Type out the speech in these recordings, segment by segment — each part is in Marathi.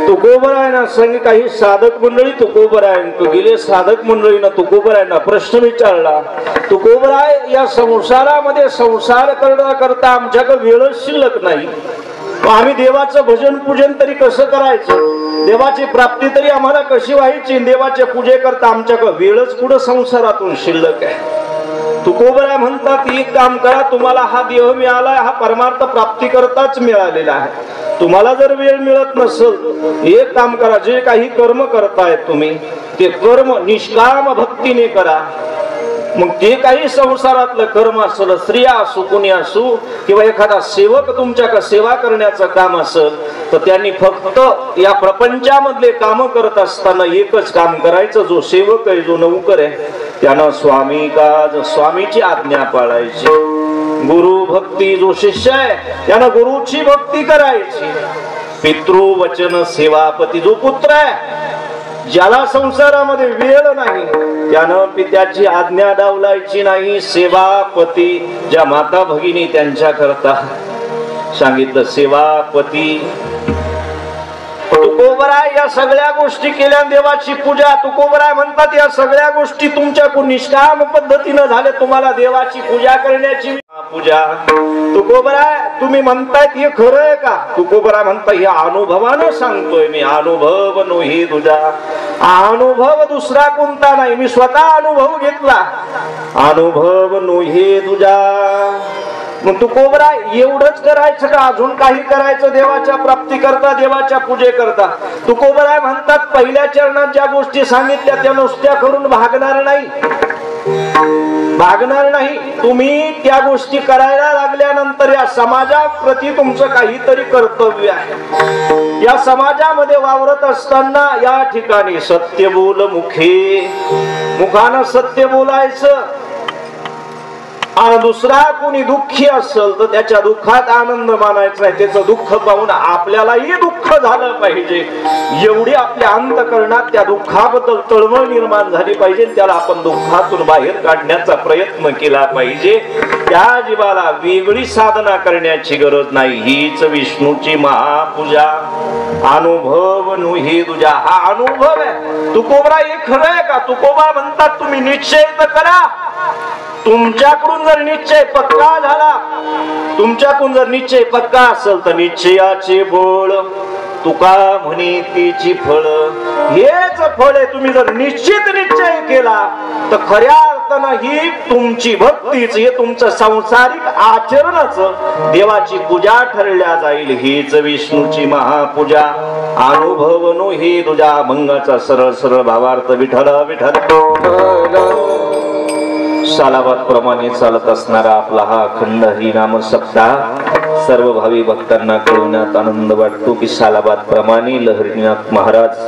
तुकोबरायना संग काही साधक मंडळी तुकोबरायन तू गेले साधक मंडळीनं तुकोबरायना प्रश्न विचारला, तुकोबराय या संसारामध्ये संसार करता आमच्याकडे वेळच शिल्लक नाही, आम्ही देवाचं भजन पूजन तरी कसं करायचं, देवाची प्राप्ती तरी आम्हाला कशी व्हायची, देवाचे पूजे करता आमच्याकडे वेळच कुठं संसारातून शिल्लक आहे. तुकोबराय म्हणतात एक काम करा, तुम्हाला हा देह मिळालाय हा परमार्थ प्राप्ती करताच मिळालेला आहे, तुम्हाला जर वेळ मिळत नसेल एक काम करा, जे काही कर्म करताय तुम्ही ते कर्म निष्काम भक्तीने करा. मग जे काही संसारातलं कर्म असेल, स्त्रिया असो कोणी असो किंवा एखादा सेवक तुमच्याकडे सेवा करण्याचं काम असेल तर त्यांनी फक्त या प्रपंचामधले काम करत असताना एकच काम करायचं, जो सेवक आहे जो नौकर आहे त्यानं स्वामी काज स्वामीची आज्ञा पाळायची, गुरु भक्ती जो शिष्य आहे त्यानं गुरुची भक्ती करायची, पितृ वचन सेवापती जो पुत्र आहे ज्याला संसारामध्ये वेळ नाही त्यानं पित्याची आज्ञा डावलायची नाही, सेवापती ज्या माता भगिनी त्यांच्या करता सांगितलं सेवापती. तुकोबराय या सगळ्या गोष्टी केल्या, देवाची पूजा. तुकोबराय म्हणतात या सगळ्या गोष्टी तुमच्याकडून निष्काम पद्धतीनं झाले, तुम्हाला देवाची पूजा करण्याची पूजा. तुकोबराय तुम्ही म्हणतायत हे खरं आहे का? तुकोबराय म्हणता हे अनुभवानं सांगतोय मी, अनुभव नोही तुझा, अनुभव दुसरा कोणता नाही, मी स्वतः अनुभव घेतला, अनुभव नोही तुझा. मग तुकोबराय एवढंच करायचं का अजून काही करायचं देवाच्या प्राप्ती करता देवाच्या पूजे करता? तुकोबराय म्हणतात पहिल्या चरणात ज्या गोष्टी सांगितल्या त्या नुसत्या करून भागणार नाही, भागणार नाही. तुम्ही त्या गोष्टी करायला लागल्यानंतर या समाजाप्रती तुमचं काहीतरी कर्तव्य आहे. या समाजामध्ये वावरत असताना या ठिकाणी सत्य बोल मुखे, मुखानं सत्य बोलायचं. आणि दुसरा कोणी दुःखी असेल तर त्याच्या दुःखात आनंद मानायचा नाही, त्याचं दुःख पाहून आपल्यालाही दुःख झालं पाहिजे, एवढी आपल्या अंतःकरणात त्या दुःखाबद्दल तळमळ निर्माण झाली पाहिजे, त्याला आपण दुःखातून बाहेर काढण्याचा प्रयत्न केला पाहिजे. त्या जीवाला वेगळी साधना करण्याची गरज नाही, हीच विष्णूची महापूजा. अनुभव नुही तुझा, हा अनुभव आहे. तुकोबराय हे खरं आहे का? तुकोबा म्हणतात तुम्ही निश्चय तर करा, तुमच्याकडून जर निश्चय पक्का झाला, तुमच्याकडून जर निश्चय पक्का असेल तर निश्चयाचे बोल तुका म्हणे तिची फळ, हेच फळ आहे. तुम्ही जर निश्चित निश्चय केला तर खऱ्या अर्थानं ही तुमची भक्तीच, हे तुमचं सांसारिक आचरणच देवाची पूजा ठरल्या जाईल, हीच विष्णूची महापूजा. अनुभव नो हे तुझ्या मंगाचा सरळ सरळ भावार्थ विठ्ठल विठ्ठल. सालाबाद प्रमाणे चालत असणारा आपला हा अखंड हरिनाम सप्ताह सर्व भावी भक्तांना कळवण्यात आनंद वाटतो की सालाबाद प्रमाणे लहरीनाथ महाराज,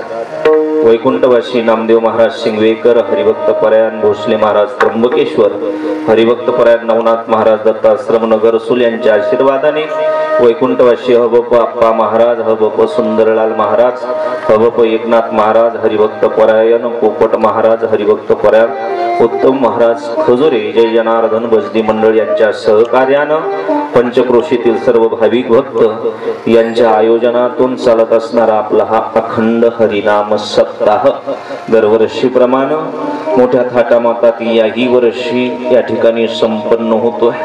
वैकुंठवासी नामदेव महाराज शिंगवेकर, हरिभक्त परायण भोसले महाराज त्र्यंबकेश्वर, हरिभक्त परायण नवनाथ महाराज दत्ताश्रम नगर रसूल यांच्या आशीर्वादाने वैकुंठवासी हबप आप्पा महाराज, हबप सुंदरलाल महाराज, हबप एकनाथ महाराज, हरिभक्त परायण पोपट महाराज, हरिभक्त परायण उत्तम महाराज खजुरे, जय जनार्दन बजदी मंडळ यांच्या सहकार्यानं पंचक्रोशीतील सर्व भाविक भक्त यांच्या आयोजनातून चालत असणारा आपला हा अखंड हरिनाम सप्ताह दरवर्षीप्रमाणे मोठ्या थाटामाटात याही वर्षी या ठिकाणी संपन्न होतोय.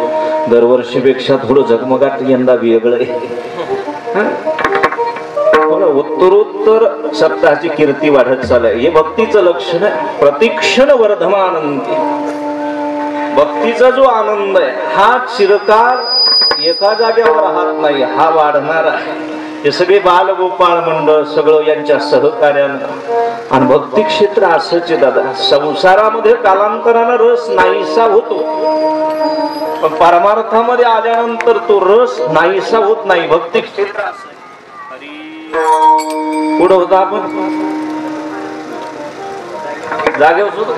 दरवर्षीपेक्षा थोडं झगमगाट यंदा वेगळं आहे. उत्तरोत्तर सप्ताहाची कीर्ती वाढत चालली, हे भक्तीचं लक्षण आहे. प्रतिक्षण वर्धमानंदी, भक्तीचा जो आनंद आहे हा चिरकाल एका जागेवर राहत नाही, हा वाढणार आहे. हे सगळे बालगोपाळ मंडळ सगळं यांच्या सहकार्यानं. आणि भक्ती क्षेत्र असंच आहे दादा, संसारामध्ये कालांतरानं रस नाहीसा होतो पण परमार्थामध्ये आल्यानंतर तो रस नाहीसा होत नाही. भक्ती क्षेत्र असं पुढं होता, आपण जागेवर होतो.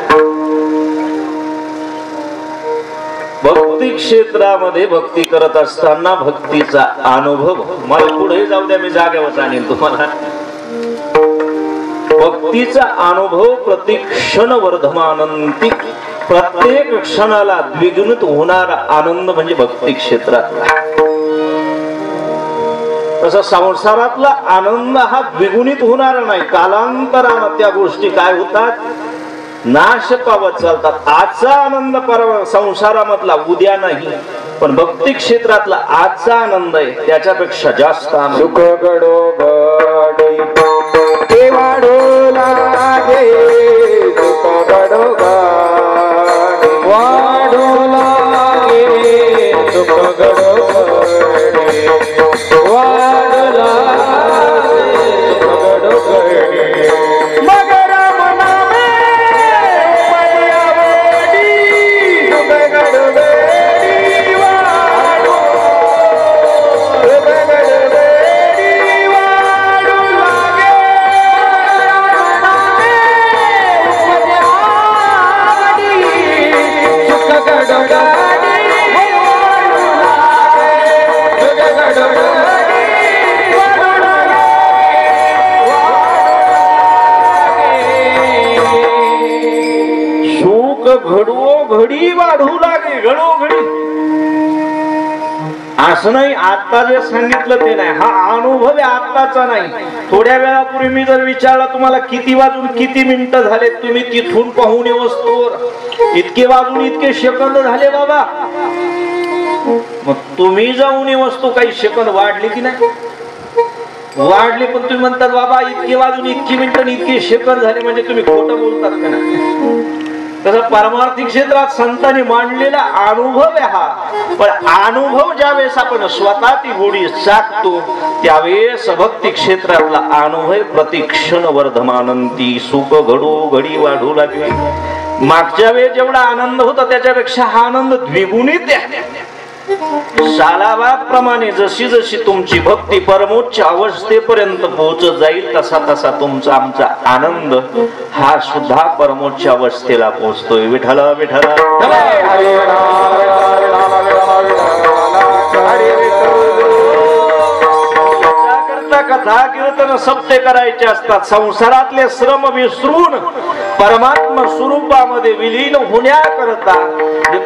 भक्ती क्षेत्रामध्ये भक्ती करत असताना भक्तीचा अनुभव, मला पुढे जाऊ द्या मी जागेवर आणीन तुम्हाला. भक्तीचा अनुभव प्रतिक्षण वर्धमानंती, प्रत्येक क्षणाला द्विगुणित होणारा आनंद म्हणजे भक्ती क्षेत्रात. तसं संसारातला आनंद हा द्विगुणित होणार नाही. कालांतरानं त्या गोष्टी काय होतात, नाश पावत चालतात. आजचा आनंद संसारामधला उद्या नाही, पण भक्ती क्षेत्रातला आजचा आनंद आहे त्याच्यापेक्षा जास्त आनंद. सुख घडो घडी ते वाढो लागे, सुख घडो घडी वाढो लागे, सुख घडो घडी वाढो लागे, सुख घडो घडी. मगर मनामे पद्यावडी, सुख घडो घडी वाढो, सुख घडो घडी वाढो लागे. सुख घडो घडी वाढो लागे, सुख घडो घडी वाढो लागे, सुख घडवो घडी वाढू लागे, घडो घडी. असं नाही आता जे सांगितलं ते नाही, हा अनुभव आहे आत्ताचा नाही. थोड्या वेळापूर्वी मी जर विचारला तुम्हाला किती वाजून किती मिनिटं झाले, तुम्ही तिथून पाहून वस्तूवर इतके वाजून इतके सेकंद झाले बाबा, मग तुम्ही जाऊन वस्तू काही सेकंद वाढली की नाही, वाढली. पण तुम्ही म्हणतात बाबा इतके वाजून इतकी मिनिटं इतके सेकंद झाले, म्हणजे तुम्ही खोटं बोलतात का नाही. तसं पारमार्थिक क्षेत्रात संतांनी मांडलेला अनुभव आहे हा. पण अनुभव ज्यावेळेस आपण स्वतः ती गोडी चाकतो त्यावेळेस भक्ती क्षेत्रातला अनुभव प्रतिक्षण वर्धमानंती, सुख घडो घडी वाढू लागली. मागच्या वेळेस जेवढा आनंद होता त्याच्यापेक्षा हा आनंद द्विगुणित आहे. सालाबाद प्रमाणे जशी जशी तुमची भक्ती परमोच्च अवस्थेपर्यंत पोहोचत जाईल तसा तसा तुमचा आमचा आनंद हा सुद्धा परमोच्च अवस्थेला पोहोचतोय. विठ्ठल विठ्ठल कथा कीर्तन सत्य करायचे असतात. संसारातले श्रम विसरून परमात्मा स्वरूपामध्ये विलीन होण्याकरता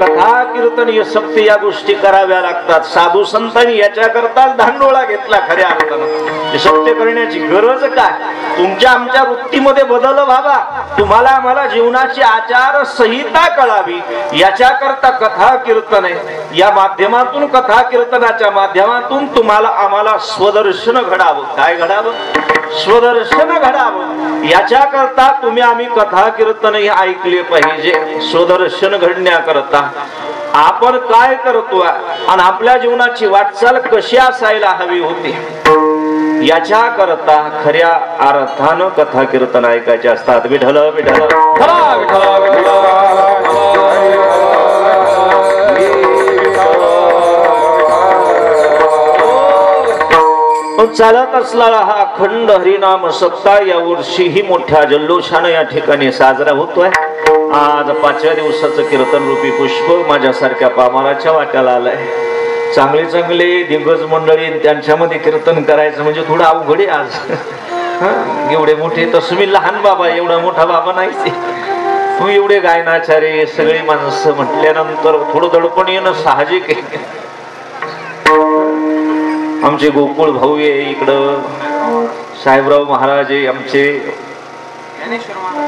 कथा कीर्तन हे सत्य या गोष्टी कराव्या लागतात. साधू संतांनी याच्याकरता धांडोळा घेतला. खऱ्या अर्थानं हे सत्य करण्याची गरज काय, तुमच्या आमच्या वृत्तीमध्ये बदल व्हावा, तुम्हाला आम्हाला जीवनाची आचार संहिता कळावी याच्याकरता कथा कीर्तन आहे. या माध्यमातून कथा कीर्तनाच्या माध्यमातून तुम्हाला आम्हाला स्वदर्शन घडावं. काय घडावं, स्वदर्शन घडावं. याच्याकरता तुम्ही आम्ही कथा कीर्तन हे ऐकले पाहिजे. स्वदर्शन घडण्याकरता आपण काय करतो आणि आपल्या जीवनाची वाटचाल कशी असायला हवी होती याच्या करता खऱ्या अर्थानं कथा कीर्तन ऐकायचे असतात. विठ्ठल विठ्ठल चालत असलेला हा अखंड हरिनाम सप्ताह या वर्षीही मोठ्या जल्लोषानं या ठिकाणी साजरा होतोय. आज 5व्या दिवसाचं कीर्तन रूपी पुष्प माझ्यासारख्या पामराच्या वाट्याला आलंय. चांगले चांगले दिग्गज मंडळी त्यांच्यामध्ये कीर्तन करायचं म्हणजे थोडं अवघड आहे आज. एवढे मोठे तसं मी लहान बाबा, एवढा मोठा बाबा नाही. तुम्ही एवढे गायनाचार्य सगळी माणसं म्हटल्यानंतर थोडं दडपण येणं साहजिक आहे. आमचे गोकुळ भाऊ आहे इकडं, साहेबराव महाराज आहे, आमचे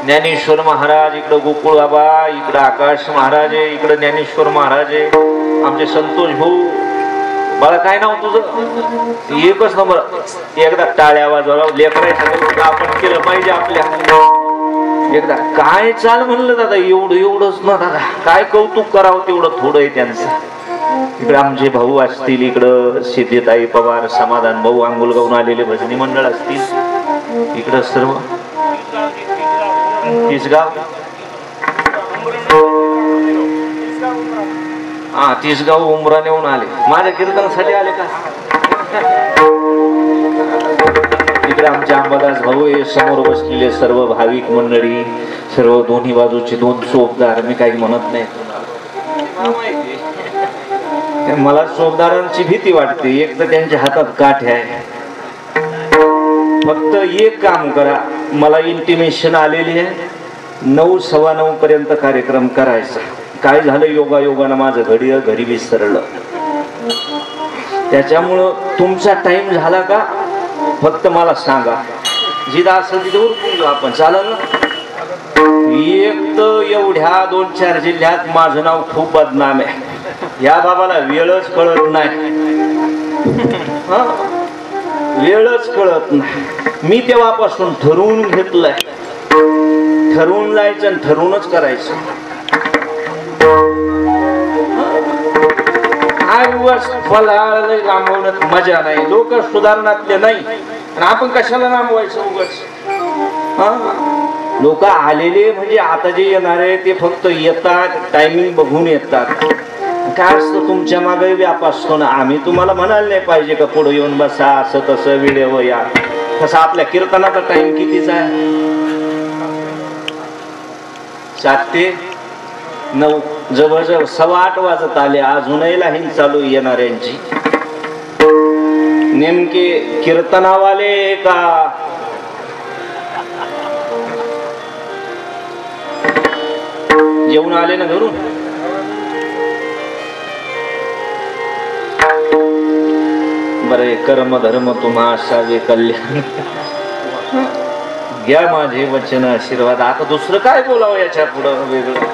ज्ञानेश्वर महाराज इकडं, गोकुळ बाबा इकडं, आकाश महाराज आहे इकडं, ज्ञानेश्वर महाराज आहे, आमचे संतोष भाऊ. बाळा काय नाव तुझं? एकच नंबर. एकदा टाळ्या वाजवा, लेकरायचं आपण केलं पाहिजे आपल्या. एकदा काय चाल म्हणलं दादा, एवढंच ना दादा, काय कौतुक करावं तेवढं थोडं आहे त्यांचं. इकडे आमचे भाऊ असतील, इकडं सिद्धीताई पवार, समाधान भाऊ अंगुलगावून आलेले भजनी मंडळ असतील, इकडं सर्व तिसगाव, हा तिसगाव उमरानेहून आले, माझ्या कीर्तनासाठी आले का? इकडे आमचे अंबादास भाऊ हे समोर बसलेले सर्व भाविक मंडळी, सर्व दोन्ही बाजूचे दोन चोपदार. मी काही म्हणत नाही, मला चोपदारांची भीती वाटते. एक तर त्यांच्या हातात काठी आहे. फक्त एक काम करा, मला इंटिमेशन आलेली आहे 9 सव्वा 9 पर्यंत कार्यक्रम करायचा. काय झालं योगायोगानं माझं घरी विसरलं. त्याच्यामुळं तुमचा टाइम झाला का फक्त मला सांगा, जिथं असेल तिथे उरकून घेऊ आपण, चालेल ना? एक तर एवढ्या 2-4 जिल्ह्यात माझं नाव खूप बदनाम आहे, या बाबाला वेळच कळत नाही, वेळच कळत नाही. मी तेव्हापासून ठरवून घेतलंय, ठरवून जायचं आणि ठरवूनच करायचं. लांबवण्यात मजा नाही, लोक सुधारणातले नाही आणि आपण कशाला लांबवायचं उगाच. लोक आलेले म्हणजे आता जे येणारे ते फक्त येतात, टायमिंग बघून येतात. काय असतं तुमच्या मागे व्याप असतो ना, आम्ही तुम्हाला म्हणायला नाही पाहिजे का पुढे येऊन बसा असं तसं व्हिडिओ या. तसं आपल्या कीर्तनाचा टाइम कितीचा आहे? 7 ते 9, जवळजवळ 8:15 वाजत आले, अजूनही लाईन चालू येणाऱ्यांची. नेमके कीर्तनावाले का जेवण आले ना घरून? बरे, कर्म धर्म तुम्हा असावे कल्याण. घ्या माझे वचन आशीर्वाद. आता दुसरं काय बोलावं याच्या पुढं वेगळं?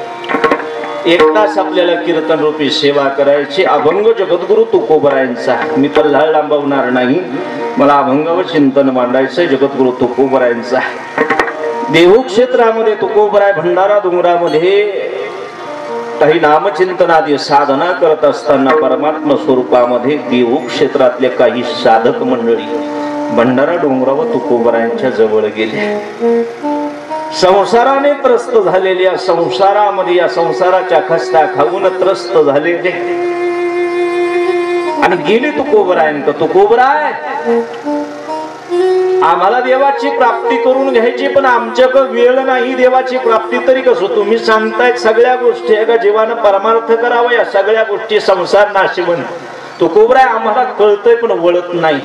1 तास आपल्याला कीर्तन रूपी सेवा करायची. अभंग जगद्गुरु तुकोबरायांचा. मी तर झाड लांबवणार नाही, मला अभंग व चिंतन मांडायचं जगद्गुरु तुकोबरायांचा. देहू क्षेत्रामध्ये तुकोबराय भंडारा डोंगरामध्ये काही नामचिंतनादी साधना करत असताना परमात्मा स्वरूपामध्ये देहू क्षेत्रातले काही साधक मंडळी भंडारा डोंगरा व तुकोबरायांच्या जवळ गेले. संसाराने त्रस्त झालेल्या, संसारामध्ये या संसाराच्या खस्ता खाऊन त्रस्त झालेले आणि गेले तुकोबरायांक. तुकोबराय, आम्हाला देवाची प्राप्ती करून घ्यायची, पण आमच्याकडे वेळ नाही देवाची प्राप्ती. तरी कसं तुम्ही सांगताय सगळ्या गोष्टी एका जीवानं परमार्थ करावा, या सगळ्या गोष्टी संसार नाशिवण. तुकोबराय, आम्हाला कळतंय पण वळत नाही.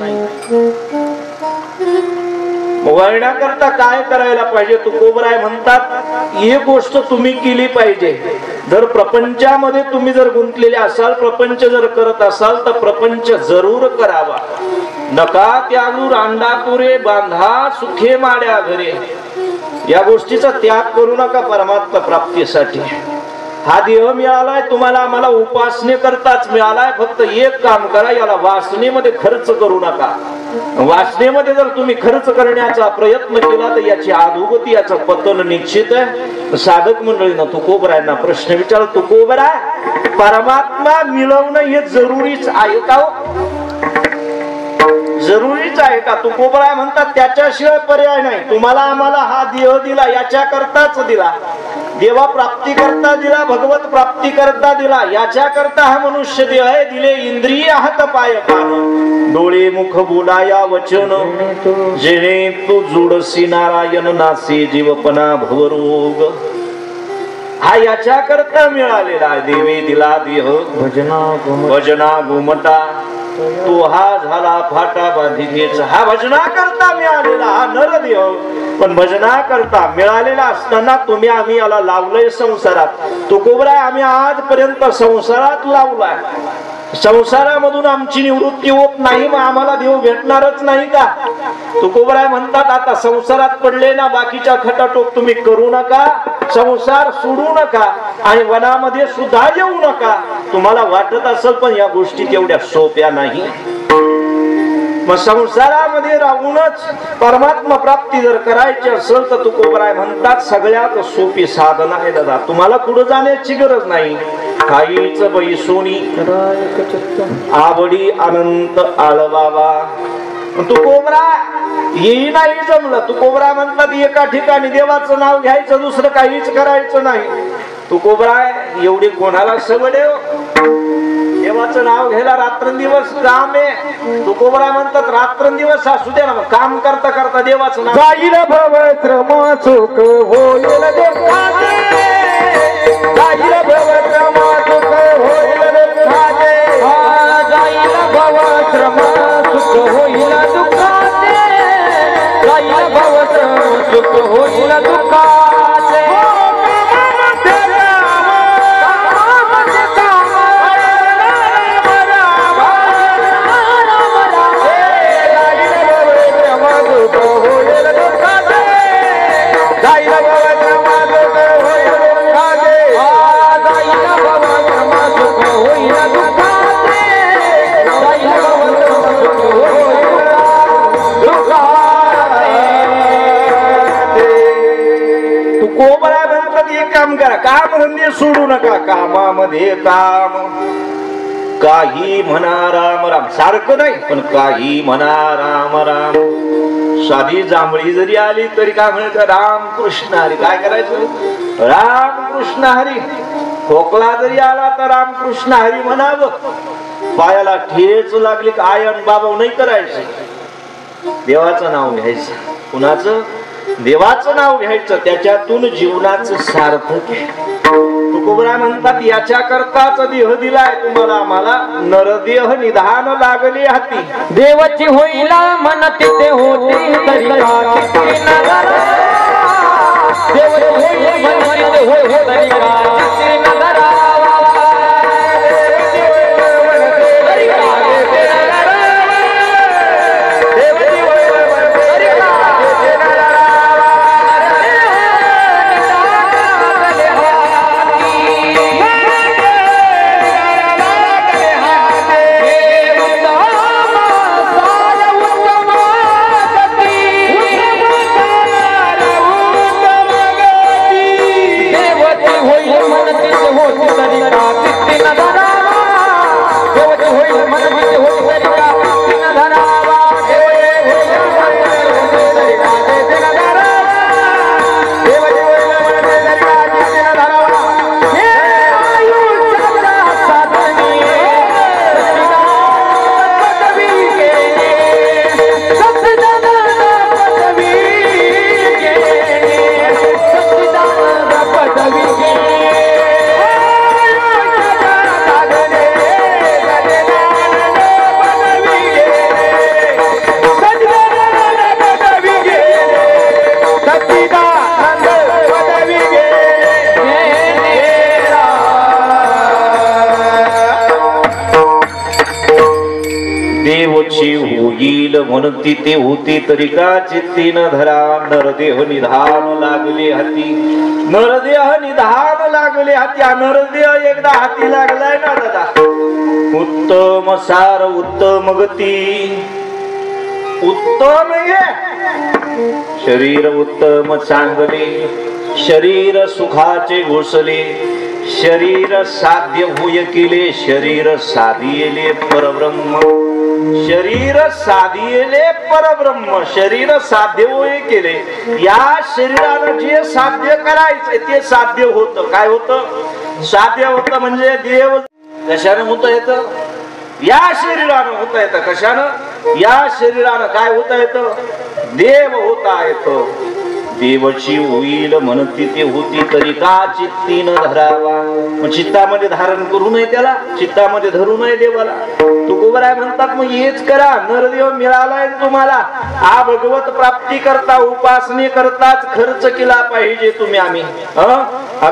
वळण्याकरता काय करायला पाहिजे? तुकोबराय म्हणतात एक गोष्ट तुम्ही केली पाहिजे. जर प्रपंचामध्ये तुम्ही जर गुंतलेले असाल, प्रपंच जर करत असाल तर प्रपंच जरूर करावा. नका त्यागू रांडापुरे बांधा सुखे माड्या घरे. या गोष्टीचा त्याग करू नका परमात्मा प्राप्तीसाठी. हा देह मिळालाय तुम्हाला, आम्हाला उपासने करताच मिळालाय. फक्त एक काम करा, याला वासनेमध्ये खर्च करू नका. वासनेमध्ये जर तुम्ही खर्च करण्याचा प्रयत्न केला तर याची अधोगती, याचं पतन निश्चित आहे. साधक मंडळीनं तुकोबरायांना प्रश्न विचार, तुकोबराय, परमात्मा मिळवणं हे जरुरीच आहे का? जरुरीच आहे का? तुकोबराय म्हणतात त्याच्याशिवाय पर्याय नाही. तुम्हाला आम्हाला हा देह दिला याच्या करताच दिला, देवा प्राप्ती करता दिला, भगवत प्राप्ती करता दिला, याच्या करता हा मनुष्य देह आहे. दिले इंद्रिय हात पाय कान, डोळे मुख बोलाया वचन, जेणे तू जुडसी नारायण नासी जीवपणा भवरोग. हा याच्या करता मिळालेला देवी दिला देह भजना घुमटा, तो हा झाला फाटा बांधिकेचा. हा भजना करता मिळालेला हा नर देह, पण भजना करता मिळालेला असताना तुम्ही आम्ही याला लावलंय संसारात. तुकोबराय, आम्ही आजपर्यंत संसारात लावलाय, संसारामधून आमची निवृत्ती होत नाही, मग आम्हाला देव भेटणारच नाही का? तुकोबराय म्हणतात आता संसारात पडले ना, बाकीच्या खटाटोप तुम्ही करू नका, संसार सोडू नका आणि वनामध्ये सुद्धा येऊ नका. तुम्हाला वाटत असेल पण या गोष्टी तेवढ्या सोप्या नाही. मग संसारामध्ये राहूनच परमात्मा प्राप्ती जर करायची असेल तर तुकोबराय म्हणतात सगळ्यात सोपी साधना आहे दादा. तुम्हाला पुढे जाण्याची गरज नाही. काहीच बैसोनी आवडी अनंत आळवावा. तुकोबराय येई नाही जमलं. तुकोबराय म्हणतात एका ठिकाणी देवाचं नाव घ्यायचं, दुसरं काहीच करायचं नाही. तुकोबराय, एवढी कोणाला सवड आहे? देवाचं नाव घ्यायला रात्रंदिवस काम आहे. तुकोबराय म्हणतात रात्रंदिवस असू द्या ना, काम करता करता देवाचं नाव जाईल भवश्रम सुख होईल देखाते, जाईल भवश्रम सुख होईल देखाते, जाईल भवश्रम सुख होईल दुःखाते, जाईल भवश्रम सुख होईल दुःखाते. तुकोबरा म्हणतात एक काम करा, काम धंदे सोडू नका, कामामध्ये काम. काही म्हणा राम राम, सारखं नाही पण काही म्हणा राम राम. साधी जांभळी जरी आली तरी काय म्हणायचं, राम कृष्ण हरी. काय करायचं, राम कृष्ण हरी. खोकला जरी आला तर राम कृष्ण हरी म्हणावं. पायाला ठेच लागली का आयन बाबा नाही करायचं, देवाचं नाव घ्यायचं. कुणाचं, देवाचं नाव घ्यायचं. त्याच्यातून जीवनाचं सार्थक आहे. तुकोबरा म्हणतात याच्या करताच देह दिलाय तुम्हाला मला, नरदेह निधान लागली हाती. देवाची होईला म्हणते ते होती तरी देवाची होईल म्हणून ती होती तरी का चित्ती न धरा. नरदेह निधान लागले हाती, नरदेह निधान लागले हाती. नरदेह एकदा हाती लागलाय ना दादा, उत्तम सार उत्तम गती. उत्तम शरीर उत्तम चांगले, शरीर सुखाचे घोषले. शरीर साध्य होय केले, शरीर साधिले परब्रह्म. शरीर साधिले परब्रह्म, शरीर साध्य होय केले. या शरीरानं जे साध्य करायचं ते साध्य होत. काय होत, साध्य होत म्हणजे देव. कशानं होत येत, या शरीरानं होता येतं. कशानं, या शरीरानं काय होता येतं, देव होता येतं. देवची होईल म्हणती ते होती तरी का चित्ती न धरावा. मग चित्तामध्ये धारण करू नये, त्याला चित्तामध्ये धरू नये देवाला. तुकोबराय म्हणतात मग हेच करा, नरदेव मिळालाय तुम्हाला. हा भगवत प्राप्ती करता, उपासने करताच खर्च केला पाहिजे तुम्ही. आम्ही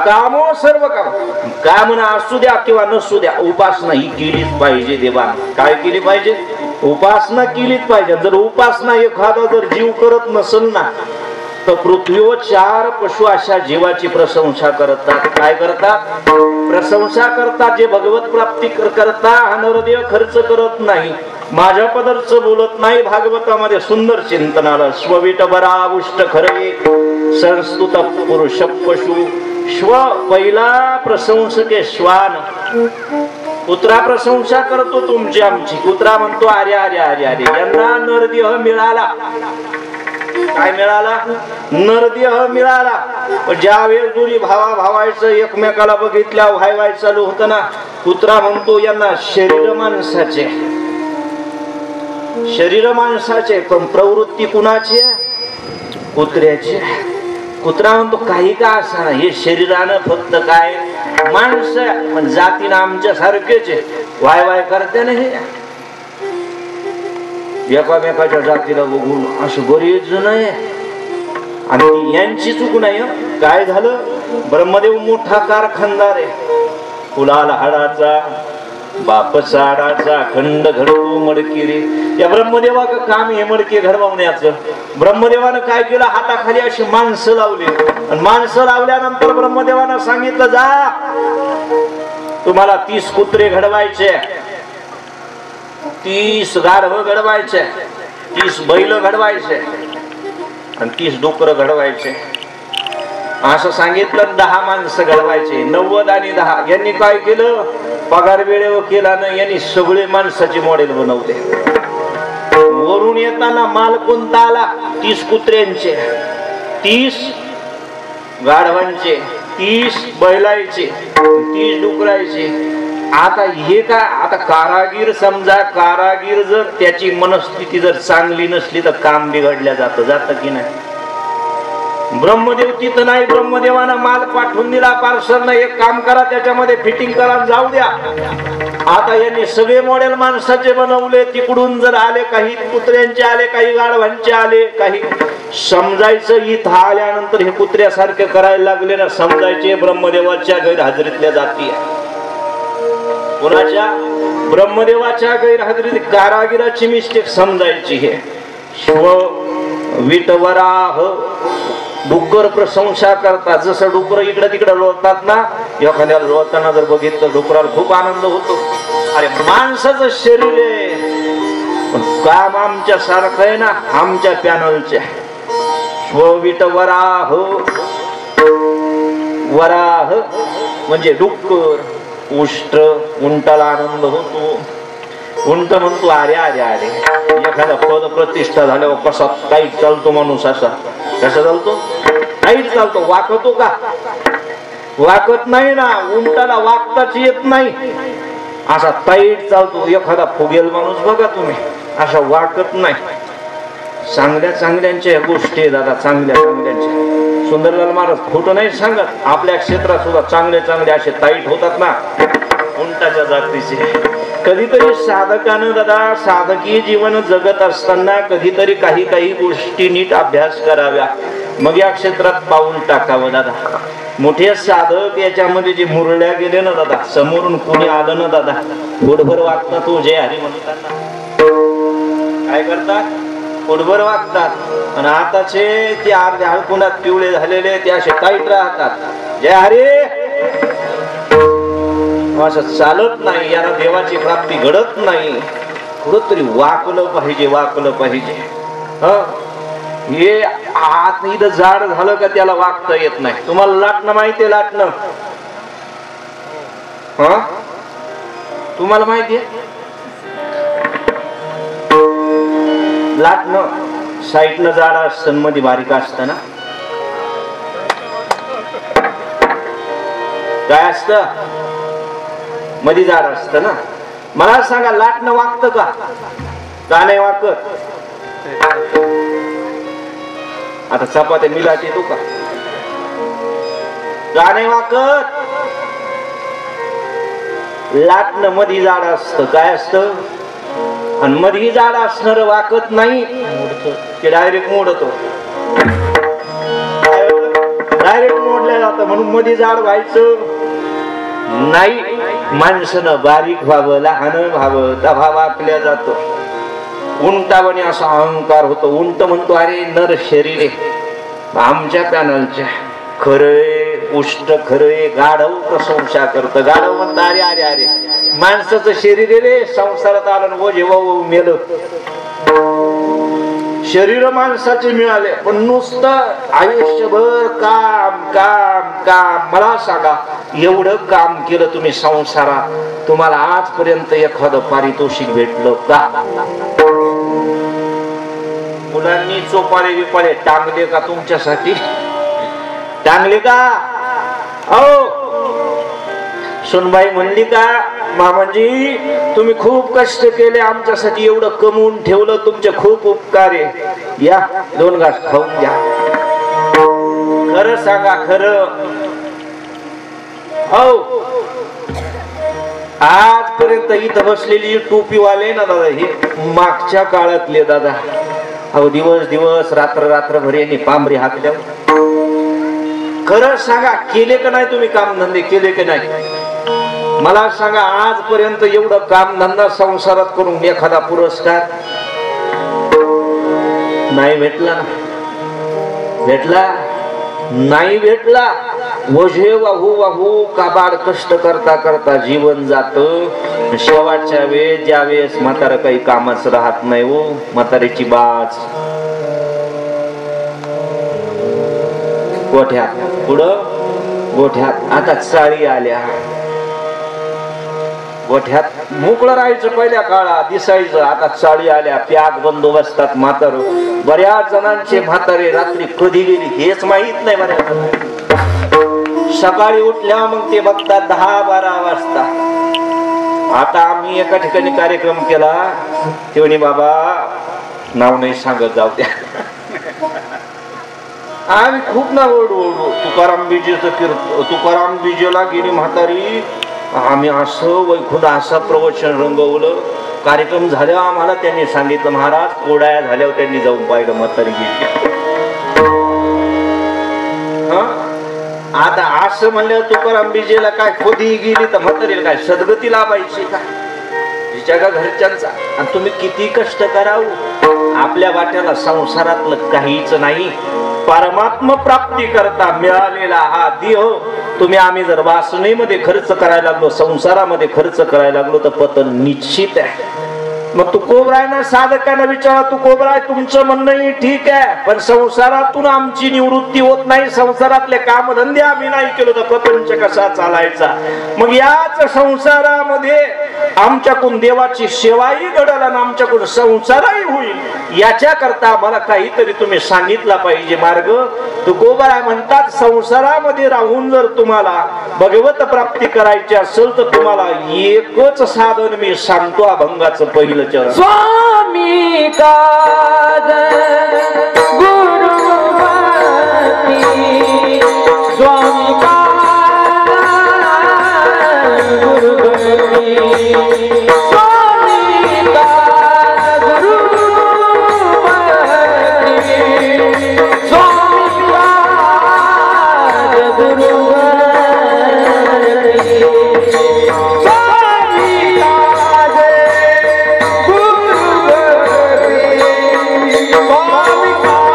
कामो सर्व काम, कामना असू द्या किंवा नसू द्या, उपासना ही केलीच पाहिजे देवाला. काय केली पाहिजे, उपासना केलीच पाहिजे. जर उपासना एखादा जर जीव करत नसेल ना, तर पृथ्वीवर 4 पशु अशा जीवाची प्रशंसा करतात. काय करतात, प्रशंसा करतात. जे भगवत प्राप्ती करता हा नरदेव खर्च करत नाही, माझ्या पदरच बोलत नाही. भागवतामध्ये सुंदर चिंतन आलं. स्वविट बरा उष्ट खरे संस्तुत पुरुष पशु. श्व पहिला प्रशंसके श्वान. कुत्रा प्रशंसा करतो तुमची आमची. कुत्रा म्हणतो अरे अरे अरे अरे, यांना नरदेह मिळाला. काय मिळाला, नरदेह मिळाला. ज्या वेळेस दोन्ही भावा भावायचं एकमेकाला बघितल्या व्हाय चालू होतं ना, कुत्रा म्हणतो यांना शरीर माणसाचे, शरीर माणसाचे, पण प्रवृत्ती कुणाची, कुत्र्याची. कुत्रा म्हणतो काही का असा, हे शरीरानं फक्त काय माणसं, पण जातीनं आमच्या सारखेच वाय वाय करते ना. हे एकामेकाच्या जातीला बघून असं बरेच जण आहे. आणि यांची चूक नाही. काय झालं, ब्रह्मदेव मोठा कारखानदार आहे. फुलाल हाडाचा बाप साडाचा खंड घडवू मडकी रे. या ब्रह्मदेवा काम हे मडके घडवण्याचं. ब्रह्मदेवानं काय केलं, हाताखाली अशी माणसं लावली. आणि माणसं लावल्यानंतर ब्रह्मदेवानं सांगितलं जा तुम्हाला 30 कुत्रे घडवायचे, 30 गाढव घडवायचे, 30 बैल घडवायचे आणि 30 डुकर घडवायचे. असं सांगितलं 10 माणसं घडवायचे 90 आणि 10. यांनी काय केलं, पगार वेळेवर केला ना, यांनी सगळे माणसाचे मॉडेल बनवले. वरून येताना माल कोणता आला, 30 कुत्र्यांचे, 30 गाढवांचे, 30 बैलाचे, 30 डुकरायचे. आता हे काय, आता कारागीर समजा, कारागीर जर त्याची मनस्थिती जर चांगली नसली तर काम बिघडल्या जातं की नाही. ब्रह्मदेव तिथं नाही, ब्रह्मदेवानं माल पाठवून दिला पार्सल, एक काम करा त्याच्यामध्ये फिटिंग करा जाऊ द्या. आता यांनी सगळे मॉडेल माणसाचे बनवले. तिकडून जर आले, काही कुत्र्यांचे आले, काही गाढवांचे आले, काही समजायचं इथं आल्यानंतर हे कुत्र्यासारखे करायला लागले ना, समजायचे ब्रह्मदेवाच्या गैरहजेरीतल्या जाती. कोणाच्या, ब्रह्मदेवाच्या गैरहजेरीत कारागिराची मिस्टेक समजायची. हे श्व विटवराह डुक्कर प्रशंसा करतात. जसं डुकर इकडे तिकडे लोळतात ना, एखाद्याला लोळताना जर बघितलं डुकराला खूप आनंद होतो. अरे माणसाचं शरीर आहे, पण काम आमच्या सारखं आहे ना, आमच्या पॅनलच्या. श्वविट वराह, वराह म्हणजे डुक्कर. उष्ट, उंटाला आनंद होतो. उंट म्हणतो अरे अरे अरे. एखादा पद प्रतिष्ठा झाल्यावर कसा टाईट चालतो माणूस, असा कसा चालतो, टाईट चालतो. वाकतो का, वाकत नाही ना. उंटाला वाकताच येत नाही, असा टाईट चालतो. एखादा फुगेल माणूस बघा तुम्ही, असा वाकत नाही. चांगल्या चांगल्यांच्या गोष्टी आहे दादा, चांगल्या चांगल्यांच्या. सुंदरलाल महाराज खोटं नाही सांगत, आपल्या क्षेत्रात सुद्धा चांगले चांगले असे टाईट होतात ना, उंटाच्या जातीचे. कधीतरी साधकानं दादा, साधकी जीवन जगत असताना कधीतरी काही काही गोष्टी नीट अभ्यास कराव्या, मग या क्षेत्रात पाऊल टाकावं दादा. मोठे साधक याच्यामध्ये जे मुरल्या गेले ना दादा, समोरून कोणी आलं ना दादा, पोटभर वागतात. तो जय हरी म्हणताना काय करतात, पोटभर वागतात. आणि आताचे ते अर्ध्या हळकुंडात पिवळे झालेले ते असे टाईट राहतात. जय हरी असं चालत नाही. याला देवाची प्राप्ती घडत नाही. कुठंतरी वाकलं पाहिजे, वाकलं पाहिजे. हे आत इथं जाड झालं का त्याला वागता येत नाही. तुम्हाला लाटणं माहितीये, लाटणं तुम्हाला माहितीये, लाटणं साईडनं जाड असतं, मध्ये बारीक असतं ना. काय असतं, मध्ये जाड असतं ना. मला सांगा, लाटणं वागतं का, का नाही वागत? आता चपात्या मी लाट येतो का नाही वागत? लाटणं मध्ये जाड असतं. काय असतं, आणि मध्ये जाड असणार वाकत नाही, ते डायरेक्ट मोडतो. डायरेक्ट मोडल्या जातं. म्हणून मध्ये जाड व्हायचं नाही. माणसानं बारीक व्हावं, लहान व्हावं, दभा वाकल्या जातो. उंटावणी असा अहंकार होतो. उंट म्हणतो अरे नर शरीर आहे आमच्या पॅनलच्या, खरंय उष्ट खरंय. गाढव प्रशंसा करत. गाढव म्हणतो अरे अरे अरे माणसाचं शरीर आहे रे, संसारात आलं वो जेव्हा मेलं. शरीर माणसाचे मिळाले, पण नुसतं आयुष्यभर काम काम काम. मला सांगा, एवढं काम केलं तुम्ही संसारात, तुम्हाला आजपर्यंत एखादं पारितोषिक भेटलं का? मुलांनी चोपाळे बिपाळे टांगले का तुमच्यासाठी? टांगले का? अहो सुनबाई म्हणली का, मामाजी तुम्ही खूप कष्ट केले आमच्यासाठी, एवढं कमवून ठेवलं, तुमचे खूप उपकार आहे, या 2 घास खाऊन घ्या. खरं सांगा, खरं. हो आजपर्यंत इथं बसलेली टोपीवाले ना दादा, हे मागच्या काळातले दादा. अहो दिवस दिवस रात्र रात्रभर यांनी पांबरी हाकल्यावर. खरं सांगा, केले का नाही तुम्ही काम धंदे, केले की नाही? मला सांगा, आजपर्यंत एवढं काम धंदा संसारात करून एखादा पुरस्कार नाही भेटला ना? भेटला नाही भेटला. वझे वाहू वाहू काबाड कष्ट करता करता जीवन जात. शेवटच्या वेळेस ज्या वेळेस म्हातारा काही कामाच राहत नाही हो, म्हातारीची बाच गोठ्यात पुढं गोठ्यात आता चाळी आल्या. गोठ्यात मोकळं राहायचं पहिल्या काळात दिसायचं, आता चाळी आल्या. त्याग बंदोबस्तात म्हातार. बऱ्याच जणांचे म्हातारे रात्री कधी गेली हेच माहित नाही. बऱ्याच सकाळी उठल्या मग ते बघतात 10-12 वाजता. आता आम्ही एका ठिकाणी कार्यक्रम केला, ते म्हणे बाबा नाव नाही सांगत जाऊ द्या. आम्ही खूप ना ओरडू तुकाराम बीजेचं तुकाराम बीजेला गेली म्हातारी. आम्ही असं वैकुंठ असं प्रवचन रंगवलं. कार्यक्रम झाल्यावर आम्हाला त्यांनी सांगितलं महाराज कोडाया झाल्यावर त्यांनी जाऊन पाहिलं म्हातारी गेली. आता असं म्हणलं तुकाराम बीजेला काय कधी गेली तर म्हातारीला काय सद्गती लाभायची का तिच्या का घरच्यांचा. आणि तुम्ही किती कष्ट करावं आपल्या वाट्याला संसारातलं काहीच नाही. परमात्म प्राप्ती करता मिळालेला हा देह तुम्ही आम्ही जर वासनेमध्ये खर्च करायला लागलो, संसारामध्ये खर्च करायला लागलो तर पतन निश्चित आहे. मग तुकोबरायना साधकांना विचारा, तुकोबराय तुमचं म्हणणंही ठीक आहे, पण संसारातून आमची निवृत्ती होत नाही. संसारातले कामधंदे आम्ही नाही केलो तर प्रपंच कसा चालायचा. मग याच संसारामध्ये आमच्याकडून देवाची सेवाही घडल आणि आमच्याकडून संसारही होईल. याच्या करता आम्हाला काहीतरी तुम्ही सांगितला पाहिजे मार्ग. तुकोबराय म्हणतात संसारामध्ये राहून जर तुम्हाला भगवत प्राप्ती करायची असेल तर तुम्हाला एकच साधन मी सांगतो, अभंगाचं पहिलं चरण. स्वामी काज गुरुमती, स्वामी काज गुरुमती, स्वामी काज गुरुमती, स्वामी काज गुरुमती, स्वामी काज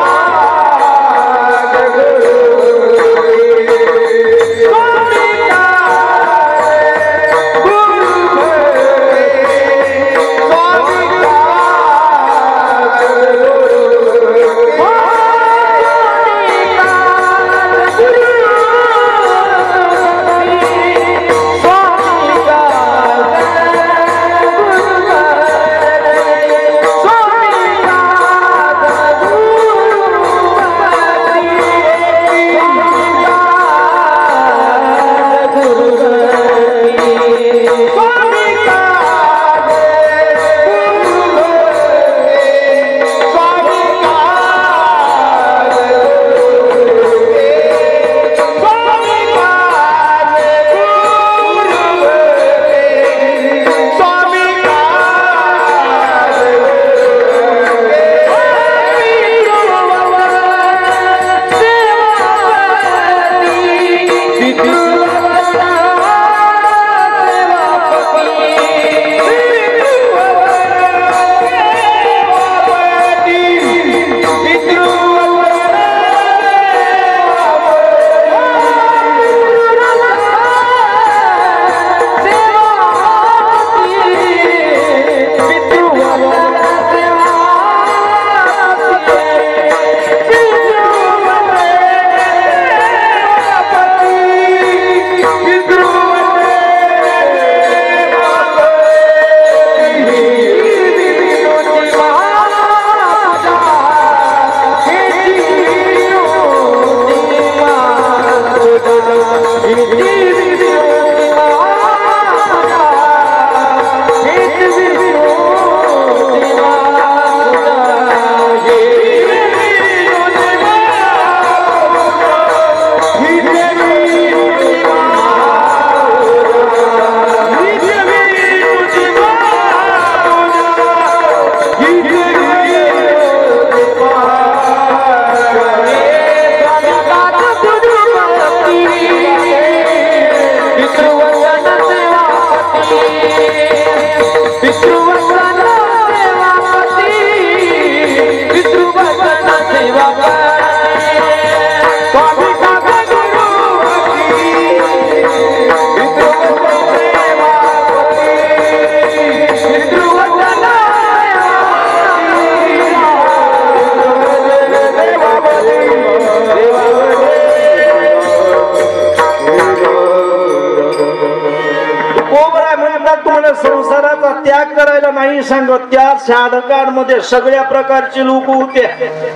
त्याग करायला नाही सांगत. त्या साधकांमध्ये सगळ्या प्रकारचे लोक होते.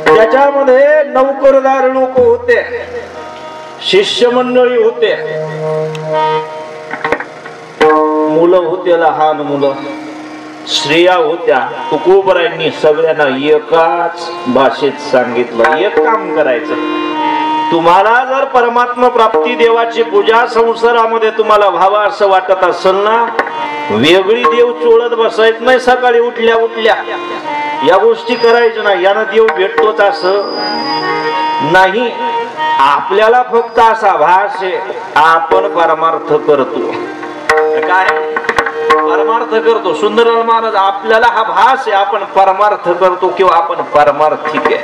त्याच्यामध्ये नौकरदार लोक होते, शिष्य मंडळी होते, मुलं होते, लहान मुलं, स्त्रिया होत्या. तुकोबरायांनी सगळ्यांना एकाच भाषेत सांगितलं, एक काम करायचं, तुम्हाला जर परमात्मा प्राप्ती देवाची पूजा संसारामध्ये तुम्हाला व्हावा असं वाटत असेल ना, वेगळी देव चोळत बसायचं नाही. सकाळी उठल्या उठल्या या गोष्टी करायच्या नाही, यानं देव भेटतोच असं नाही. आपल्याला फक्त असा भास आहे, आपण परमार्थ करतो. काय परमार्थ करतो? सुंदरलाल महाराज, आपल्याला हा भास आहे आपण परमार्थ करतो किंवा आपण परमार्थिक आहे.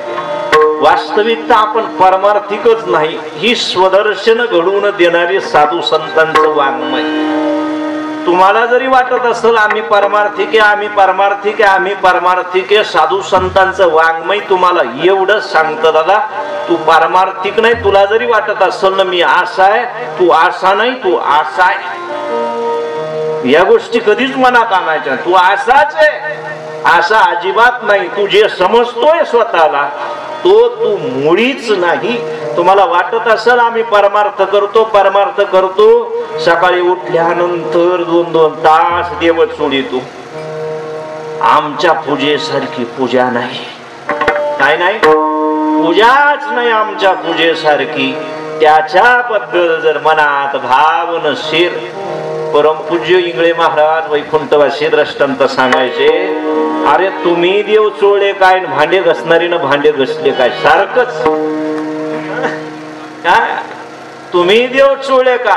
वास्तविकता आपण परमार्थिकच नाही. ही स्वदर्शन घडवून देणारी साधू संतांचं वाङ्मय. तुम्हाला जरी वाटत असेल आम्ही परमार्थिक आहे, आम्ही परमार्थिक आहे, आम्ही परमार्थिक आहे, साधू संतांचं वाङ्मय तुम्हाला एवढंच सांगतं, दादा तू परमार्थिक नाही. तुला जरी वाटत असेल ना मी असा आहे, तू असा नाही, तू असा आहे. या गोष्टी कधीच मनात आणायच्या. तू असाच आहे असा अजिबात नाही. तू जे समजतोय स्वतःला तो तू मुळीच नाही. तुम्हाला वाटत असेल आम्ही परमार्थ करतो, परमार्थ करतो, सकाळी उठल्यानंतर 2-2 तास देव चोळीतो. आमच्या पूजेसारखी पूजा नाही. काय नाही? पूजाच नाही आमच्या पूजेसारखी. त्याच्याबद्दल जर मनात भाव नसेल, परमपूज्य इंगळे महाराज वैकुंठवासी दृष्टांत सांगायचे, अरे तुम्ही देव चोळले काय, भांडे घसणारीनं भांडे घसले काय, सारखंच. काय तुम्ही देव चोळले का?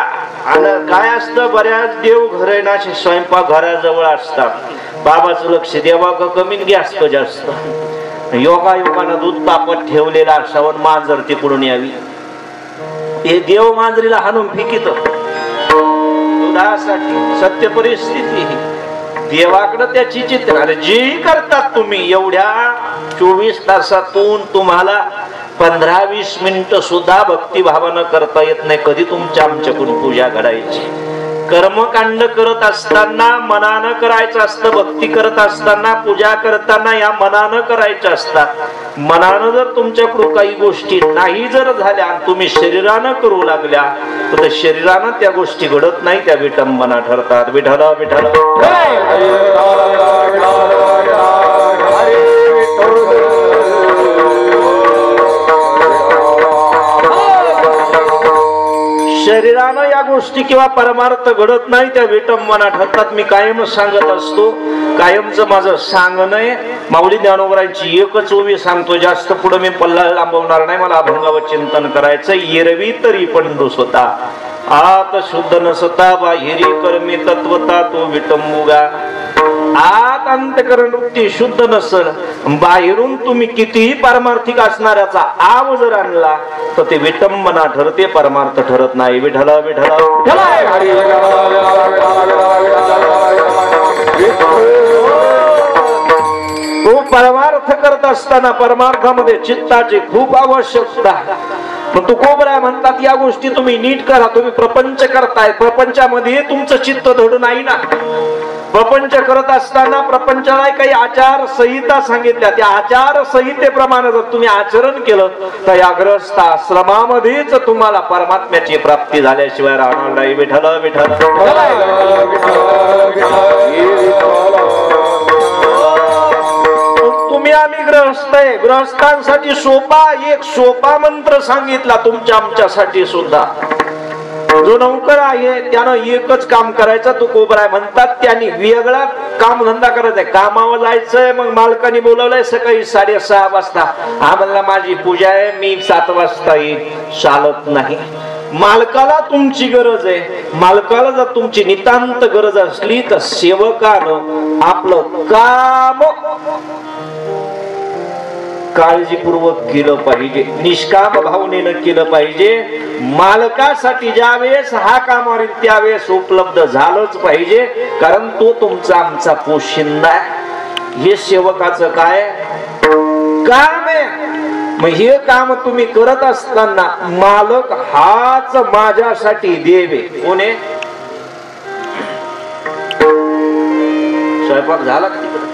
आणि काय असतं, बऱ्याच देव घर ना स्वयंपाक घराजवळ असतात. बाबाचं लक्ष देवा का कमी, गॅस का जास्त. योगायोगानं दूध तापत ठेवलेला असावं, मांजर तिकडून यावी. हे देव मांजरीला हाणून फिकित दुधासाठी. सत्य परिस्थिती देवाकडं त्याची चित्र. अरे जी करतात तुम्ही, एवढ्या 24 तासातून तुम्हाला 15-20 मिनिटं सुद्धा भक्तिभावानं करता येत नाही. कधी तुमच्या आमच्याकडून पूजा घडायची? कर्मकांड करत असताना मनानं करायचं असतं. भक्ती करत असताना, पूजा करताना या मनानं करायच्या असतात. मनानं जर तुमच्याकडून काही गोष्टी नाही जर झाल्या आणि तुम्ही शरीरानं करू लागल्या तर शरीरानं त्या गोष्टी घडत नाही, त्या विटंबना ठरतात. विठ्ठल विठ्ठल शरीरानं या गोष्टी किंवा परमार्थ घडत नाही, त्या विटंबना ठरतात. मी कायम सांगत असतो, कायमचं माझं सांगणं आहे. माऊली ज्ञानोबरांची एकच ओवी सांगतो, जास्त पुढे मी पल्ला लांबवणार नाही. मला अभंगावर चिंतन करायचं. एरवी तरी पंडू स्वतः आत शुद्ध नसता, बाहेरी कर्मी तत्वता तो विटंबुगा. आत अंतकरण वृत्ती शुद्ध नसल, बाहेरून तुम्ही कितीही पारमार्थिक असणाऱ्याचा आव जर आणला तर ते विटंबना ठरते, परमार्थ ठरत नाही. विठ्ठल विठ्ठल तो परमार्थ करत असताना परमार्थामध्ये चित्ताची खूप आवश्यकता. मग तुकोबराय म्हणतात या गोष्टी तुम्ही नीट करा. तुम्ही प्रपंच करताय, प्रपंचामध्ये तुमचं चित्त धड नाही ना. प्रपंच करत असताना प्रपंचाला काही आचार संहिता सांगितल्या, त्या आचार संहितेप्रमाणे जर तुम्ही आचरण केलं तर या ग्रस्त आश्रमामध्येच तुम्हाला परमात्म्याची प्राप्ती झाल्याशिवाय राहणार नाही. विठ्ठल विठ्ठल तुम्ही आम्ही ग्रहस्थ आहे. ग्रहस्थांसाठी सोपा मंत्र सांगितला तुमच्या आमच्यासाठी सुद्धा. जो नौकर आहे त्यानं एकच काम करायचं. तुकोबराय म्हणतात त्यांनी वेगळा काम धंदा करायचा. कामावर जायचंय, मग मालकाने बोलवलंय सकाळी 6:30 वाजता, हा म्हणला माझी पूजा आहे, मी 7 वाजता येईल. चालत नाही. मालकाला तुमची गरज आहे. मालकाला जर तुमची नितांत गरज असली तर सेवकानं आपलं काम काळजीपूर्वक केलं पाहिजे, निष्काम भावनेनं केलं पाहिजे. मालकासाठी ज्या वेळेस हा कामावर येईल त्यावेळेस उपलब्ध झालंच पाहिजे, कारण तो तुमचा आमचा पोशिंदा आहे. हे सेवकाचं काय काम आहे. मग हे काम तुम्ही करत असताना मालक हाच माझ्यासाठी देवे कोण आहे? स्वयंपाक झाला का तिकडे?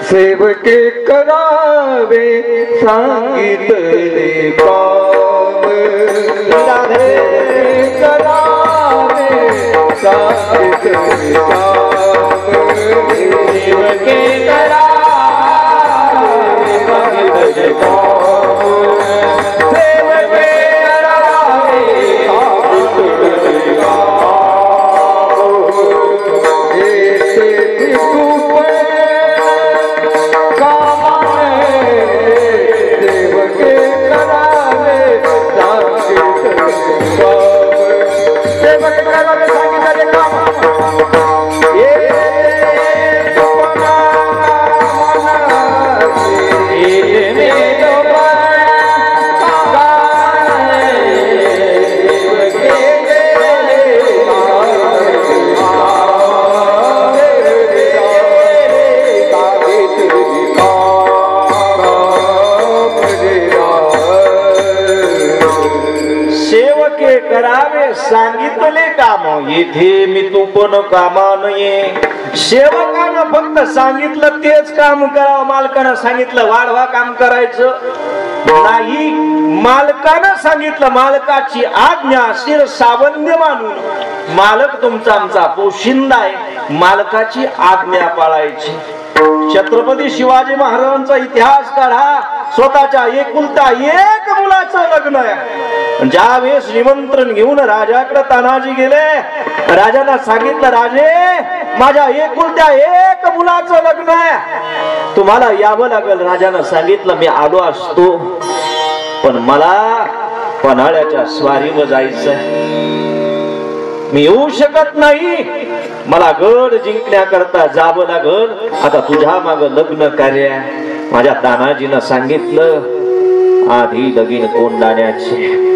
सेवके करावे सांगितले काम, राधे करावे सांगितले काम, सेवके करावे सांगितले काम, सेवके करावे सांगितले काम, येते खूप करावे सांगितले काम, येथे मी तू पण कामा नये. सेवकानं फक्त सांगितलं तेच काम करावं, मालकानं सांगितलं वाढवा काम करायचं नाही. मालकानं सांगितलं, मालकाची आज्ञा शिरसावंद्य मानून, मालक तुमचा आमचा पोशिंदा आहे, मालकाची आज्ञा पाळायची. छत्रपती शिवाजी महाराजांचा इतिहास काढा. स्वतःच्या एकुलता एक मुलाचं लग्न आहे. ज्यावेळेस निमंत्रण घेऊन राजाकडे तानाजी गेले, राजाला सांगितलं, राजे माझ्या एकुलत्या एक मुलाचं लग्न आहे, तुम्हाला यावं लागेल. राजानं सांगितलं, मी आलो असतो पण मला पन्हाळ्याच्या स्वारीवर जायचंय, मी येऊ शकत नाही, मला गड जिंकण्याकरता जावं लागल. आता तुझ्या माग लग्न कार्य. माझ्या तानाजीनं सांगितलं, आधी लगीन कोंडाण्याचे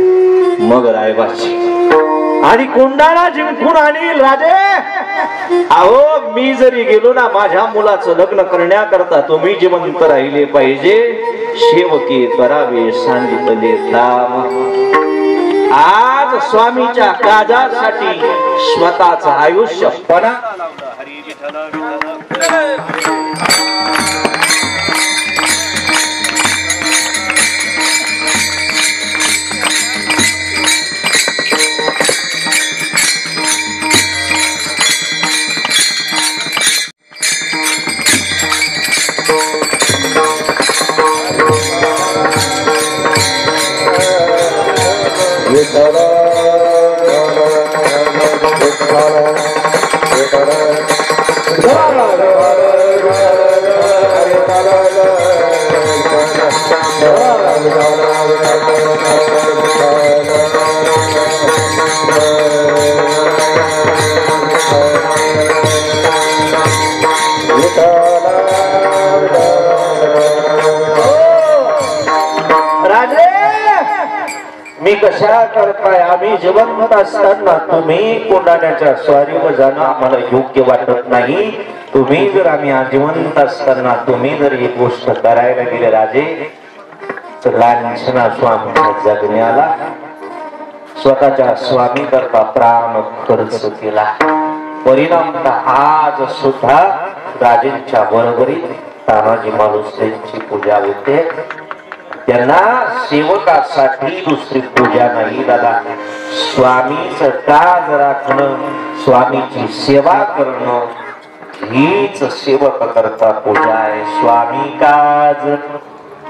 मग रायबाची. आणि कोंडाणा जिंकून आणील राजे. अहो मी जरी गेलो ना, माझ्या मुलाचं लग्न करण्याकरता तुम्ही जिवंत राहिले पाहिजे. सेवकी करावे सांगितले काम. आज स्वामीच्या काजासाठी स्वतःच आयुष्य पणा मी कशा करताय? आम्ही जिवंत असताना तुम्ही कोंडाण्याच्या स्वारीवर जाणं आम्हाला योग्य वाटत नाही. तुम्ही जर आम्ही जिवंत असताना तुम्ही जर ही गोष्ट करायला गेले राजे, तर लांछना स्वामीच्या जगण्याला स्वतःच्या स्वामी करता प्राण खर्च केला. परिणाम आज सुद्धा राजेंच्या बरोबरीत तानाजी मालुसरेंची पूजा होते. त्यांना सेवकासाठी दुसरी पूजा नाही दादा. स्वामीचं काज राखणं, स्वामीची सेवा करणं हीच सेवक करता पूजा आहे. स्वामी काज,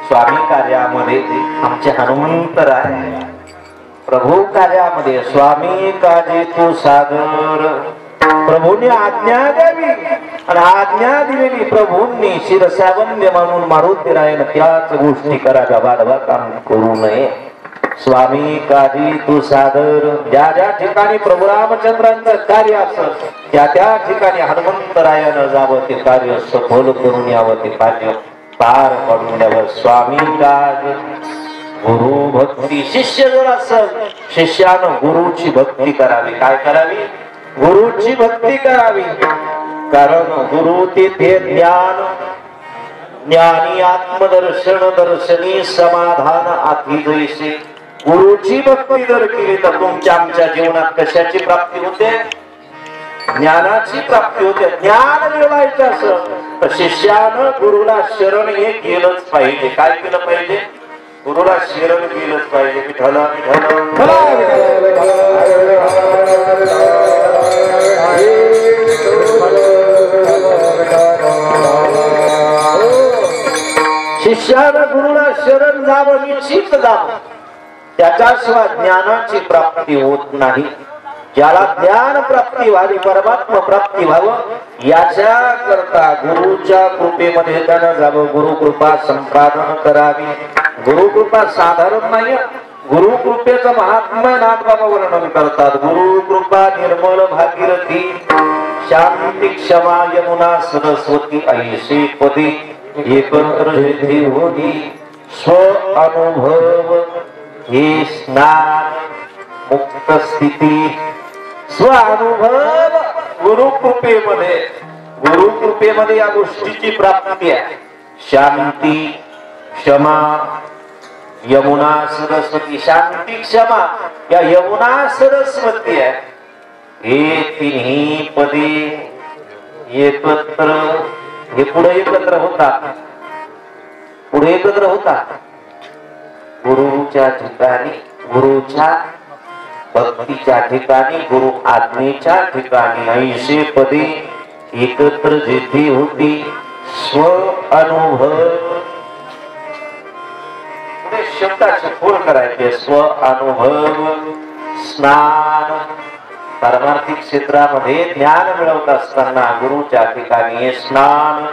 स्वामी कार्यामध्ये आमचे हनुमंतराय, प्रभू कार्यामध्ये स्वामी काजे तू सागर. प्रभूने आज्ञा द्यावी आणि आज्ञा दिलेली प्रभूंनी शिरसावंद्य म्हणून मारुतीरायन त्याच गोष्टी कराव्या, वाढवा काम करू नये. स्वामी काजी तू सादर. ज्या ज्या ठिकाणी प्रभू रामचंद्रांचं कार्य असत त्या त्या ठिकाणी हनुमंतरायानं जावं, ते कार्य सफल करून यावं, ते कार्य पार पडून द्यावं. स्वामी काज गुरु भक्ती. शिष्य जर असल, शिष्यानं गुरुची भक्ती करावी. काय करावी? गुरुची भक्ती करावी. कारण गुरु तेथे ज्ञान, ज्ञानी आत्मदर्शन, दर्शनी समाधान आधी जैसे. गुरुची भक्ती जर केली तर तुमच्या आमच्या जीवनात कशाची प्राप्ती होते? ज्ञानाची प्राप्ती होते. ज्ञान मिळवायचं असं शिष्यानं गुरुला शरण हे केलंच पाहिजे. काय केलं पाहिजे? गुरुला शरण केलंच पाहिजे. विठ्ठल शिष्यानं गुरुला शरण जावं, निश्चित जावं. त्याच्याशिवाय ज्ञानाची प्राप्ती होत नाही. ज्याला ज्ञान प्राप्ती व्हावी, परमात्मा प्राप्ती व्हावं, याच्या करता गुरुच्या कृपेमध्ये त्यानं जावं. गुरुकृपा संपादन करावी. गुरुकृपा साधारण नाही. गुरुकृपेचं महात्म्य नाथबाबा वर्णन करतात. गुरुकृपा निर्मल भागीरथी, शांती क्षमा यमुना सरस्वती, ऐशी पदी एकत्र जेथे होती. स्व अनुभव हे स्नान मुक्त स्थिती. स्व अनुभव गुरुकृपेमध्ये, गुरुकृपेमध्ये या गोष्टीची प्राप्ती आहे. शांती क्षमा यमुना सरस्वती. शांती क्षमा या यमुना सरस्वती आहे. हे तिन्ही पदे एकत्र, हे पुढे एकत्र होतात. पुढे एकत्र होतात गुरुच्या ठिकाणी, गुरुच्या भक्तीच्या ठिकाणी, गुरु आज्ञेच्या ठिकाणी. ऐशे पदे एकत्र जेथे होती. स्व अनुभव शब्दाचे फोड करायचे. स्व अनुभव स्नान. पारमार्थिक क्षेत्रामध्ये ज्ञान मिळवत असताना गुरुच्या ठिकाणी स्नान,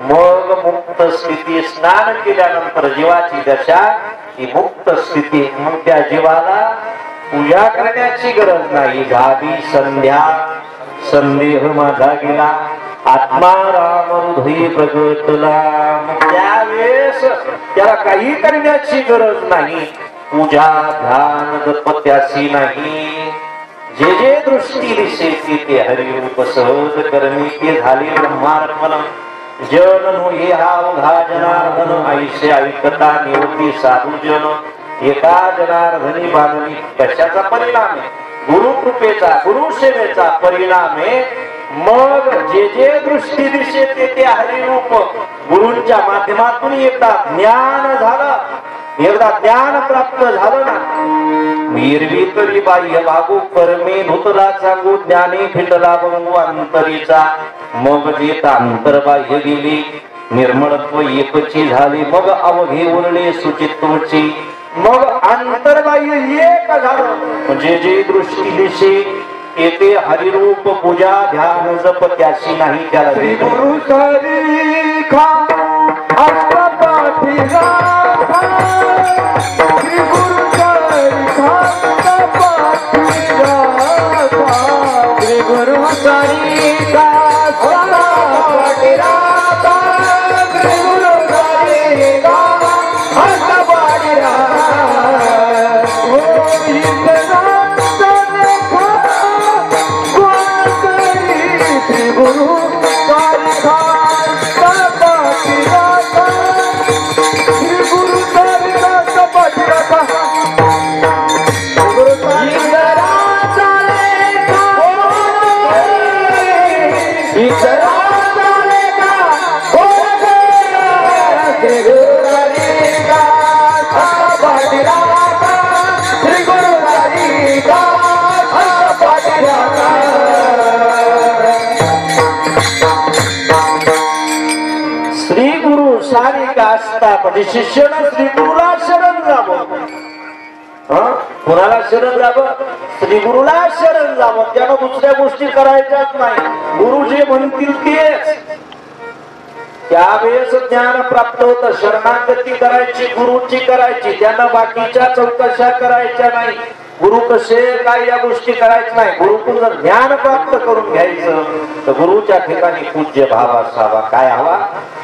मग मुक्त स्थिती. स्नान केल्यानंतर जीवाची दशा ही मुक्त स्थिती. मग त्या जीवाला पूजा करण्याची गरज नाही. झाली संध्या, संदेह माझा गेला, आत्मा राम हृदय प्रगटला. त्यावेळेस त्याला काही करण्याची गरज नाही. पूजा ध्यान जपत्याची नाही. जे जे दृष्टी दिसेल ते हरिरूप सहज करमी. ते झाले ब्रह्मार्पण. जन हे हा अवघा जनार्दन, ऐसे ऐकता निवृत्ती साधू जन. एका जनार्दनी बांधणी. कशाचा परिणाम आहे? गुरुकृपेचा, गुरुसेवेचा परिणाम आहे. मग जे जे दृष्टी दिसेल ते हरिरूप. गुरूंच्या माध्यमातून एकदा ज्ञान झालं, एकदा ज्ञान प्राप्त झालं ना, मीरवी तरी बाह्य भागू परमे धुतला सांगू. ज्ञानी फिटला बंगू अंतरीचा. मग जेता अंतर्बाह्य गेली, निर्मळत्व एकची झाली. मग अवघे उरले सुचित्वची. मग अंतर्बाह्य एक झालं. म्हणजे जे दृष्टी दिसे येते हरिरूप. पूजा ध्यान जप त्याशी नाही. त्याला गुरु सारी खा अष्टपाठी राखा. श्री गुरु सारी खा अष्टपाठी राखा. श्री गुरु सारी खा अष्टपाठी राखा. श्री गुरु सारी खा अष्टपाठी राखा. शिष्यानं श्री गुरुला शरण जावं. कुणाला शरण जावं? श्री गुरुला शरण जावं. त्यानं दुसऱ्या गोष्टी करायच्याच नाही. गुरु जे म्हणतील तेच. त्यावेळेस ज्ञान प्राप्त होतं. शरणागती करायची, गुरुची करायची. त्यांना बाकीच्या चौकशा करायच्या नाही. गुरु कसे काय या गोष्टी करायच्या नाही. गुरुकडून जर ज्ञान प्राप्त करून घ्यायचं तर गुरुच्या ठिकाणी पूज्य भाव असावा. काय हवा?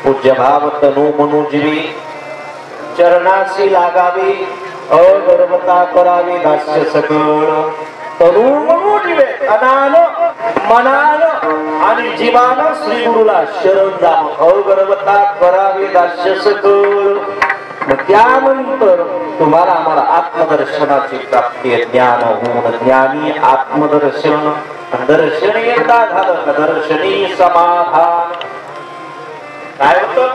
पूज्य भाव तनु मनुजीवी. चरणाशी लागावी, अगर्वता करावी, दास्य सकळ. तनु मनुजीवे, अनान मनान आणि जीवानं श्री गुरुला शरण जावं. अगर्वता करावी, दास्य सकळ. त्यानंतर तुम्हाला आम्हाला आत्मदर्शनाची प्राप्ती आहे. ज्ञान होऊन ज्ञानी आत्मदर्शन. दर्शन एकदा झालं, दर्शनी समाधान. काय होतं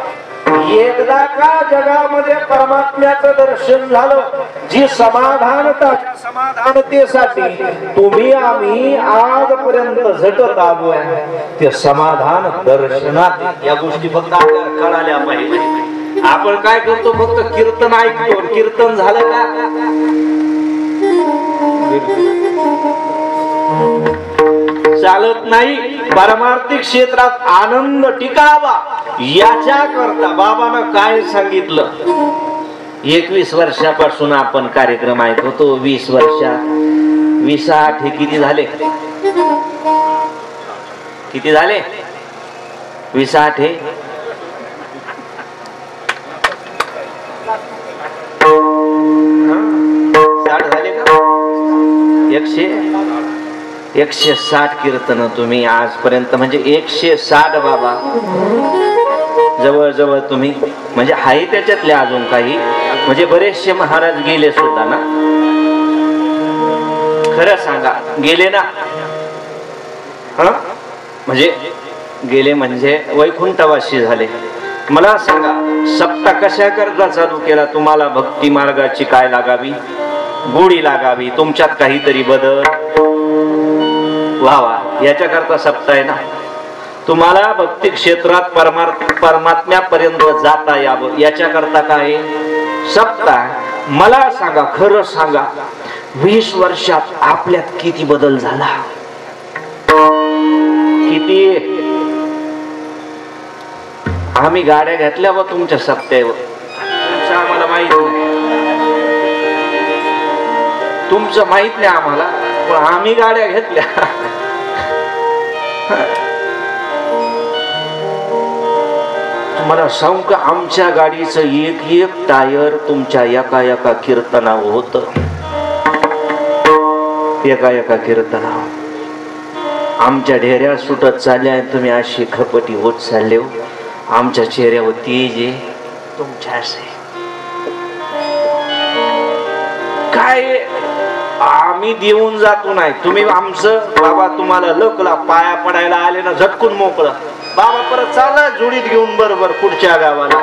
एकदा का जगामध्ये परमात्म्याचं दर्शन झालं जी समाधानतेसाठी तुम्ही आम्ही आजपर्यंत झटत आलोय ते समाधान दर्शनात या गोष्टी फक्त आपल्याला कळाल्या पाहिजे. आपण काय करतो फक्त कीर्तन ऐकतो कीर्तन झालं का चालत नाही. पारमार्थिक क्षेत्रात आनंद टिकावा याच्या करता बाबांना काय सांगितलं 21 वर्षापासून आपण कार्यक्रम ऐकतो 20 वर्षात 20 हे किती झाले 20 हे 60 झाले का 160 कीर्तन तुम्ही आजपर्यंत म्हणजे 160 बाबा जवळ तुम्ही म्हणजे आहे त्याच्यातले अजून काही म्हणजे बरेचसे महाराज गेले सुद्धा ना खरं सांगा गेले ना म्हणजे गेले म्हणजे वैकुंठवासी झाले. मला सांगा सप्ताह कशा करता चालू केला तुम्हाला भक्ती मार्गाची काय लागावी गोडी लागावी तुमच्यात काहीतरी बदल व्हावा याच्याकरता सप्ताह आहे ना. तुम्हाला भक्ती क्षेत्रात परमात्म्यापर्यंत जाता यावं याच्याकरता काय सप्ताह. मला सांगा खरं सांगा 20 वर्षात आपल्यात किती बदल झाला किती. आम्ही गाड्या घेतल्या व तुमच्या सप्त्यावर आम्हाला माहित नाही तुमचं माहित नाही आम्हाला पण आम्ही गाड्या घेतल्या. मला सांगू का आमच्या गाडीचं एक टायर तुमच्या एका कीर्तनावर होत एका कीर्तनावर. आमच्या ढेऱ्या सुटत चालल्या तुम्ही अशी खपटी होत चालले आमच्या चेहऱ्यावर तेज आहे तुमच्या असे काय आम्ही देऊन जातो नाही तुम्ही आमचं बाबा तुम्हाला लकला पाया पडायला आले ना झटकून मोकळं बाबा परत चाला जोडीत घेऊन बरोबर पुढच्या गावाला.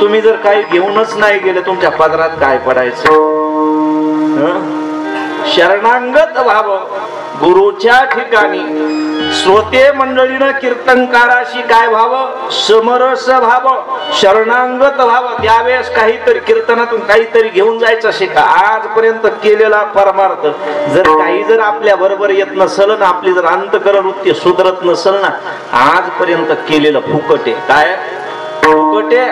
तुम्ही जर काही घेऊनच नाही गेले तुमच्या पदरात काय पडायचं. शरणांगत व्हाव गुरुच्या ठिकाणी श्रोते मंडळीनं कीर्तनकाराशी काय व्हावं समरस व्हावं शरणांगत व्हावं. त्यावेळेस काहीतरी कीर्तनातून काहीतरी घेऊन जायचं शिका. आजपर्यंत केलेला परमार्थ जर आपल्या बरोबर येत नसल ना आपली जर अंतकरण वृत्ती सुधरत नसल ना आजपर्यंत केलेलं फुकटे काय फुकटे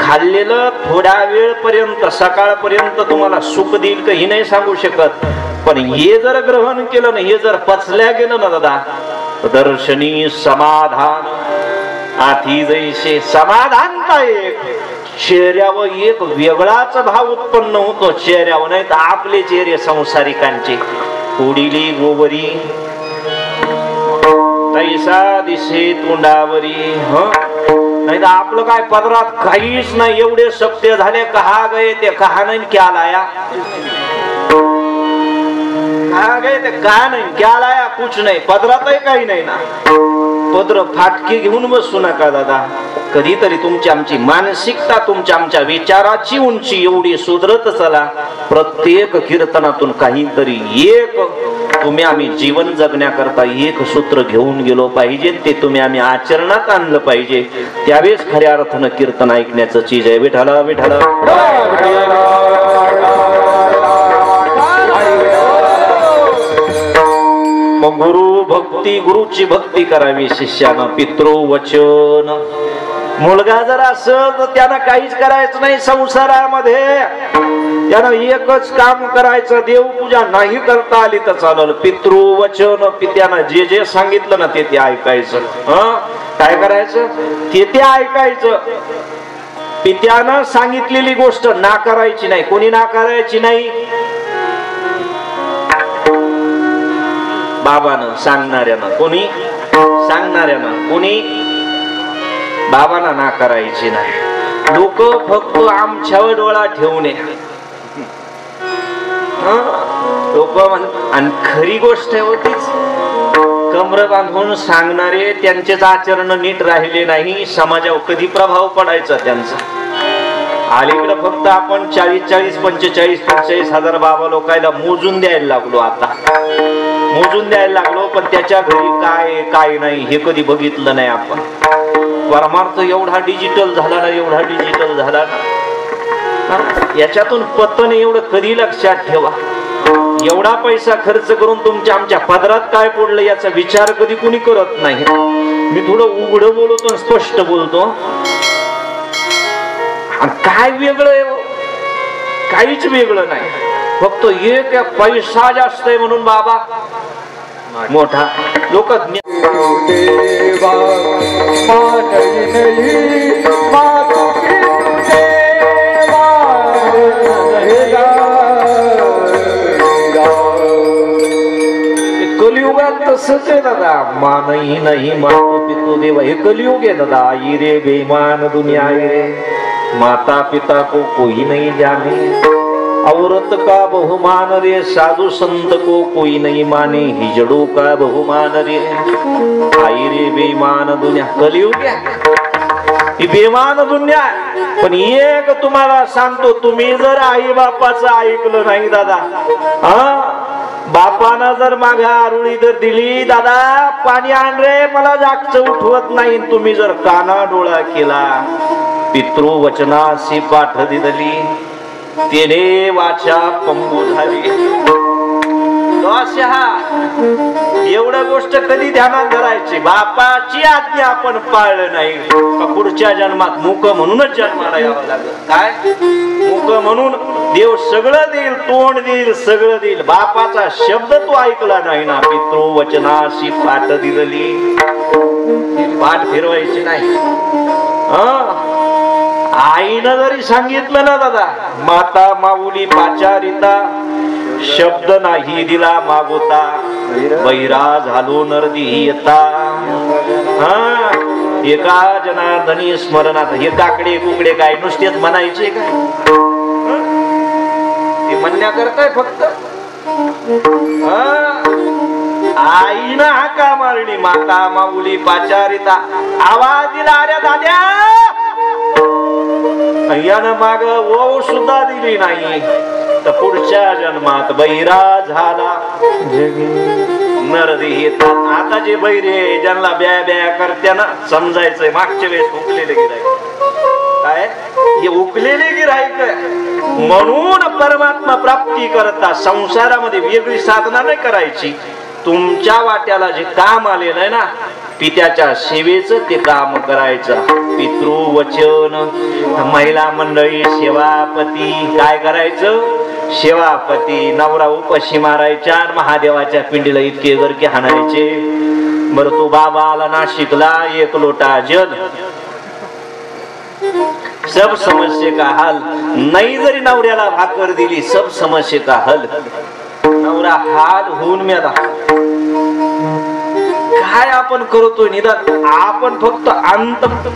खाल्लेलं थोड्या वेळ पर्यंत सकाळपर्यंत तुम्हाला सुख देईल का हे नाही सांगू शकत पण हे जर ग्रहण केलं ना हे जर पचल्या गेलं ना दादा दर्शनी समाधान आधी जैसे समाधान काय चेहऱ्यावर एक वेगळाच भाव उत्पन्न होतो चेहऱ्यावर नाही तर आपले चेहरे संसारिकांचे उडिली गोवरी तैसा दिसे तोंडावरी नाही तर आपलं काय पदरात काहीच नाही एवढे सत्य झाले कहा गए ते कहा नाही क्या लाया कहा गए ते कहा नाही क्या लाया कुछ नाही पदरातही काही नाही ना. पदर फाटके घेऊन बसू नका दादा. कधीतरी तुमची आमची मानसिकता तुमच्या आमच्या विचाराची उंची एवढी सुधरत चला प्रत्येक कीर्तनातून काहीतरी एक तुम्ही आम्ही जीवन जगण्याकरता एक सूत्र घेऊन गेलो पाहिजे ते तुम्ही आम्ही आचरणात आणलं पाहिजे त्यावेळेस खऱ्या अर्थानं कीर्तन ऐकण्याचं चीज आहे. विठाला विठाला गुरु भक्ती गुरुची भक्ती करावी शिष्यानं पितृ वचन. मुलगा जर असं तर त्यानं काहीच करायचं नाही संसारामध्ये त्यानं एकच काम करायचं देवपूजा नाही करता आली तर चालेल पितृ वचन पित्यानं जे सांगितलं ना ते ऐकायचं. काय करायचं ते ऐकायचं. पित्यानं सांगितलेली गोष्ट नाकारायची नाही कोणी नाकारायची नाही. बाबानं सांगणाऱ्यानं कोणी बाबांना नाकारायची नाही. लोक फक्त आमच्यावर डोळा ठेवणे लोक आणि खरी गोष्ट होतीच कमर बांधून सांगणारे त्यांचेच आचरण नीट राहिले नाही, समाजावर कधी प्रभाव पडायचा त्यांचा. अलीकडे फक्त आपण 40-40, 45-45 हजार बाबा लोकायला मोजून द्यायला लागलो. आता मोजून द्यायला लागलो, पण त्याच्या घरी काय काय नाही हे कधी बघितलं नाही आपण. परमार्थ एवढा डिजिटल झाला ना, एवढा डिजिटल झाला ना, याच्यातून पतन एवढं कधी लक्षात ठेवा. एवढा पैसा खर्च करून तुमच्या आमच्या पदरात काय पडलं याचा विचार कधी कुणी करत नाही. मी थोडं उघड बोलतो, स्पष्ट बोलतो. आणि काय वेगळं आहे? काहीच वेगळं नाही. फक्त एक पैसा जास्त आहे म्हणून बाबा मोठा. लोक कलियुगात तसंच आहे दादा. मानही नाही मातो पितो देवा, हे कलियुग आहे दादा. आई रे बेईमान दुनिया रे, माता पिता को कोई नहीं जाने. औरत का बहुमान रे, साधु संत को कोई नहीं माने. हिजड़ों का बहुमान रे, आई रे बेईमान दुनिया. कलियुग ही बेईमान दुनिया. पण एक तुम्हाला सांगतो, तुम्ही जर आई बापाचं ऐकलं नाही दादा, बापानं जर मागे आरुळी जर दिली, दादा पाणी आण रे, मला जागचं उठवत नाही. तुम्ही जर काना डोळा केला, पितृवचनासी पाठ दिली, तेने वाचा पंगू झाली. एवढ्या गोष्ट कधी ध्यानात धरायची. बापाची आज्ञा आपण पाळलं नाही का पुढच्या जन्मात मूक म्हणूनच जन्माला यावं लागलं. काय मूक म्हणून देव सगळं देईल, तोंड देईल, सगळं देईल. बापाचा शब्द तो ऐकला नाही ना, पितृवचनाशी पाठ दिली, पाठ फिरवायची नाही. आईनं जरी सांगितलं ना दादा, माता माऊली पाचारिता, शब्द नाही दिला मागोता, बैरा झालो नरदी येता. एका जनार्दनी स्मरणात. हे काकडे कुकडे काय नुसतेच म्हणायचे काय? ते म्हणण्या करताय फक्त. आईनं हाका मारली, माता माऊली पाचारिता. आवाज दिला, अरे दाद्या, यानं माग ओव सुद्धा दिली नाही. तर पुढच्या जन्मात बैरा झाला नरदी येतात. आता जे बैरे ज्यांना ब्या ब्या करत्याना समजायचंय, मागच्या वेळेस उकलेले गिराईक. काय हे उकलेले गिराईक म्हणून परमात्मा प्राप्ती करता संसारामध्ये वेगळी साधना नाही करायची. तुमच्या वाट्याला जे काम आलेलं आहे ना, पित्याच्या सेवेचं ते काम करायचं. पितृवचन. महिला मंडळी सेवापती काय करायचं? सेवापती. नवरा उपाशी मारायच्या, महादेवाच्या पिंडीला इतके गरके हाणायचे. बरं तो बाबा आला नाशिकला, 1 लोटा जल, सब समस्ये का हल. नाही जरी नवऱ्याला भाकर दिली, सब समस्ये का हल. नवरा हाल होऊन मेला. काय आपण करतोय निदान आपण फक्त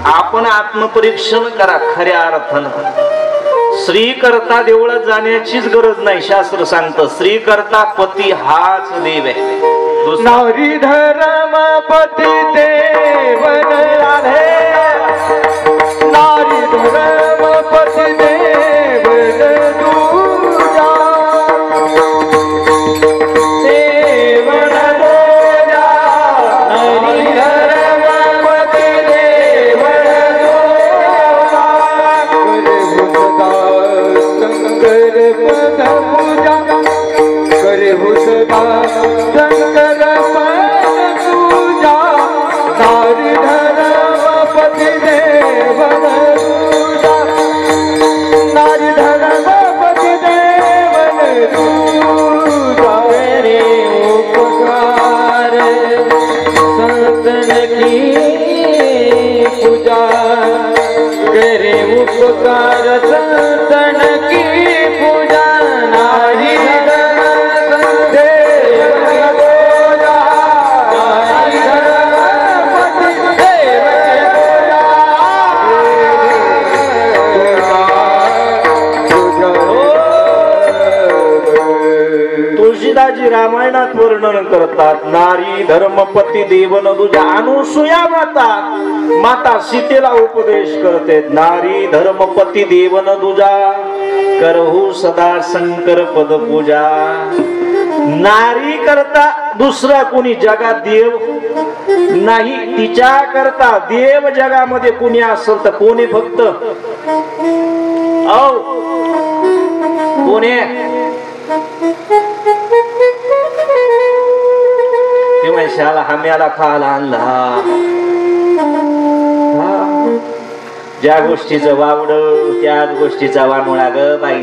आपण आत्मपरीक्षण करा. खऱ्या अर्थानं श्री करता देवळात जाण्याचीच गरज नाही. शास्त्र सांगतं श्री करता पती हाच देव आहे. नारी धर्म पती देवन आहे, नारी धर्म पती देवन दूजा, देवन दूजा. नारी धर्म पती देवन दूजा, करे भुसदा शंकर पद पूजा, करे भुसदा शंकर पद पूजा. नारी धर्म पति देवन दूजा, नारी धर्म पति देवन दूजा. रे उपकार संतन की पूजा, करे उपकार संतन की पूजा. नारी धर्म देवन दूजा, नारी धर्म पति देवन दूजा. तुळशी तुळशीदासजी रामायणात वर्णन करतात, नारी धर्मपती देवन दुजा. अनुसूया माता माता सीतेला उपदेश करते, नारी धर्मपती देवन दुजा, करहु सदा शंकर पद पूजा. नारी करता दुसरा कोणी जगात देव नाही, तिच्या करता देव जगामध्ये कोणी असेल तर कोणी फक्त कोणी ते म्हैशाला हम्याला खायला आणला. ज्या गोष्टीचं वावड त्याच गोष्टीचा वानोळा ग बाई.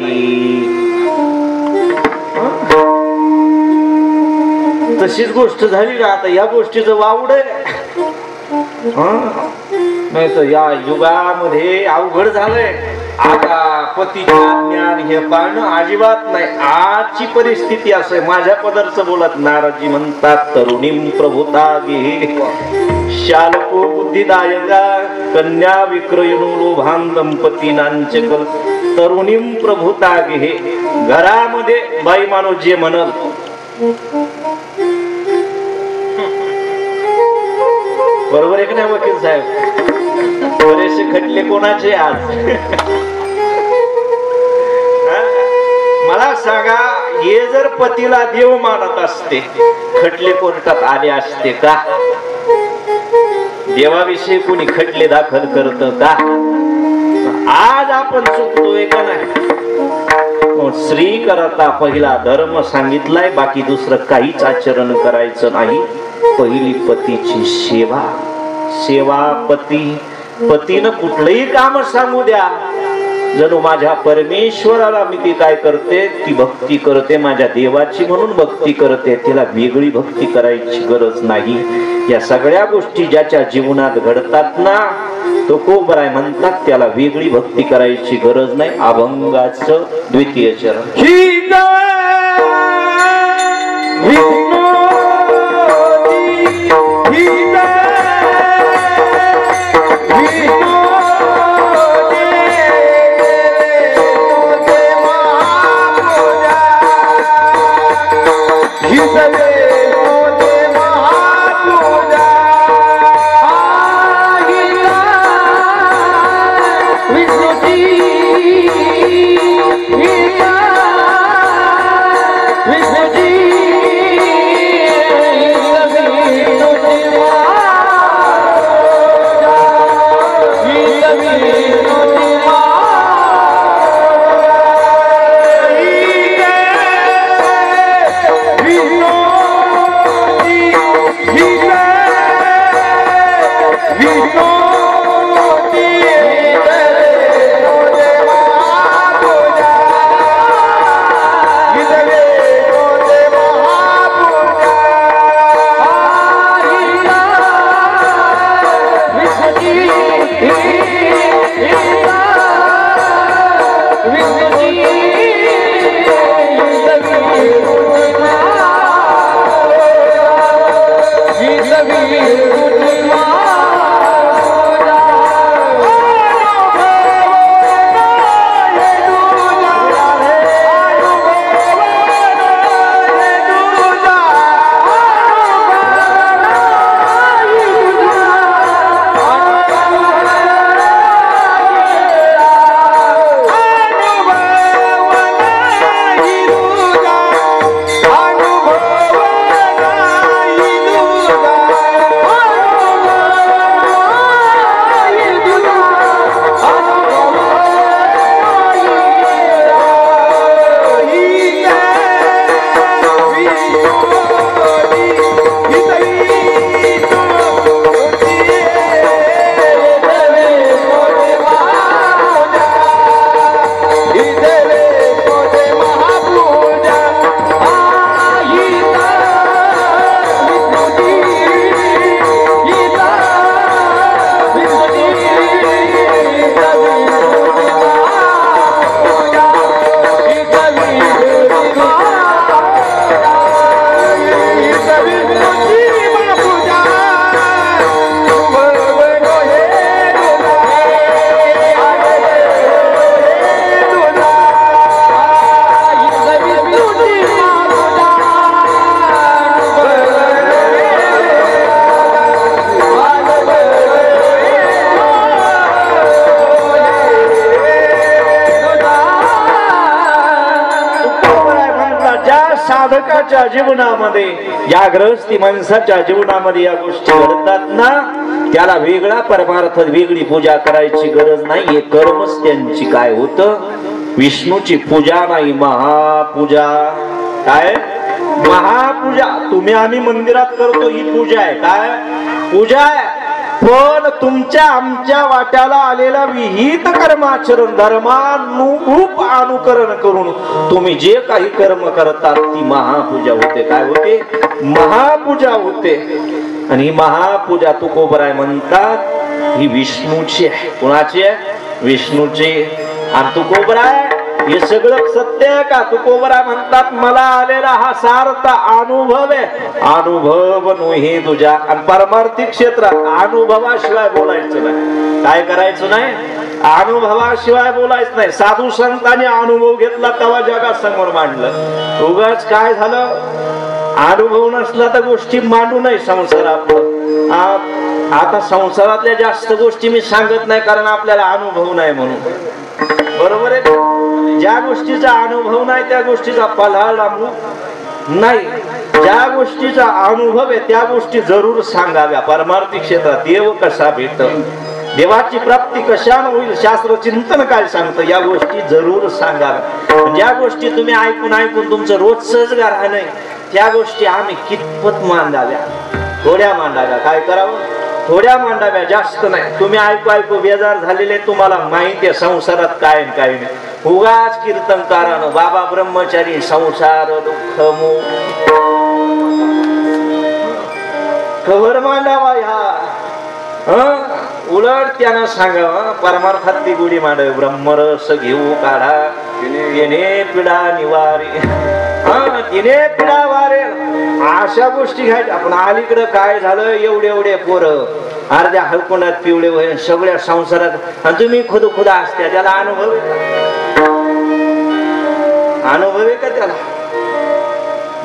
तशीच गोष्ट झाली ना आता या गोष्टीचं वावड नाही तर या युगामध्ये अवघड झालंय. आता पतीचे ज्ञान हे पाळणं अजिबात नाही. आजची परिस्थिती असं आहे. माझ्या पदरचं बोलत नारदजी म्हणतात, तरुणीम प्रभुता गे शालको बुद्धिदायका कन्या विक्रयणो लोभान दंपतीनांचे कल. तरुणीम प्रभुता गे, घरामध्ये बाई माणूस जे म्हणल बरोबर आहे की नाही वकील साहेब? बरेचसे खटले कोणाचे आज? मला सांगा, हे जर पतीला देव मानत असते खटले कोर्टात आले असते का? देवाविषयी कोणी खटले दाखल करत का? आज आपण चुकतोय का नाही? स्त्री करता पहिला धर्म सांगितलाय, बाकी दुसरं काहीच आचरण करायचं नाही. पहिली पतीची सेवा. सेवा पतीनं कुठलंही काम सांगू द्या, जणू माझ्या परमेश्वराला मी ती काय करते, ती भक्ती करते, माझ्या देवाची म्हणून भक्ती करते. तिला वेगळी भक्ती करायची गरज नाही. या सगळ्या गोष्टी ज्याच्या जीवनात घडतात ना, तो कोबराय म्हणतात त्याला वेगळी भक्ती करायची गरज नाही. अभंगाचं द्वितीय चरण. विष्णुजी साधकाच्या जीवनामध्ये, या गृहस्थी माणसाच्या जीवनामध्ये या गोष्टी घडतात ना, त्याला वेगळा परमार्थ, वेगळी पूजा करायची गरज नाहीये. कर्मच त्यांची काय होतं, विष्णूची पूजा नाही, महापूजा. काय महापूजा? तुम्ही आम्ही मंदिरात करतो ही पूजा आहे. काय पूजा आहे? पण तुमच्या आमच्या वाट्याला आलेला विहित कर्माचरण, धर्मानुरूप अनुकरण करून तुम्ही जे काही कर्म करतात ती महापूजा होते. काय होते? महापूजा होते. आणि ही महापूजा तुकोबराय म्हणतात ही विष्णूची आहे. कोणाची आहे? विष्णूची. आणि तुकोबराय हे सगळं सत्य आहे का? तुकोबराय म्हणतात मला आलेला हा सार्थ अनुभव आहे, अनुभव नोहे तुझ्या. आणि परमार्थिक क्षेत्रात अनुभवाशिवाय बोलायचं नाही. काय करायचं नाही? अनुभवाशिवाय बोलायचं नाही. साधू संतांनी अनुभव घेतला तेव्हा जगासमोर मांडलं. उगाच काय झालं, अनुभव नसला तर गोष्टी मांडू नाही संसारात. आता संसारातल्या जास्त गोष्टी मी सांगत नाही, कारण आपल्याला अनुभव नाही म्हणून. बरोबर आहे? ज्या गोष्टीचा अनुभव नाही त्या गोष्टीचा पल्हाळ लांबू नाही. ज्या गोष्टीचा अनुभव आहे त्या गोष्टी जरूर सांगाव्या. परमार्थिक क्षेत्रात देव कसा भेट, देवाची प्राप्ती कशाने होईल, शास्त्र चिंतन काय सांगतं, या गोष्टी जरूर सांगाव्या. ज्या गोष्टी तुम्ही ऐकून ऐकून तुमचं रोजच गार नाही, त्या गोष्टी आम्ही कितपत मांडाव्या? थोड्या मांडाव्या. काय करावं? थोड्या मांडाव्या, जास्त नाही. तुम्ही ऐकू ऐकू बेजार झालेले, तुम्हाला माहिती आहे संसारात काय काय नाही. उगाच कीर्तनकारानं बाबा ब्रह्मचारी संसार दुःख खबर मांडावा. ह्या उलट त्यानं सांगावं परमार्थातली गुढी मांडावी. ब्रह्मरस घेऊ काढा तिने पिढा निवारी, तिने पिढा वारे. अशा गोष्टी घ्यायच्या. आपण अलीकडं काय झालं, एवढे एवढे पोरं अर्ध्या हलकोंडात पिवळे होईल सगळ्या संसारात, आणि तुम्ही खुद खुदा असत्या. त्याला अनुभव आहे का त्याला?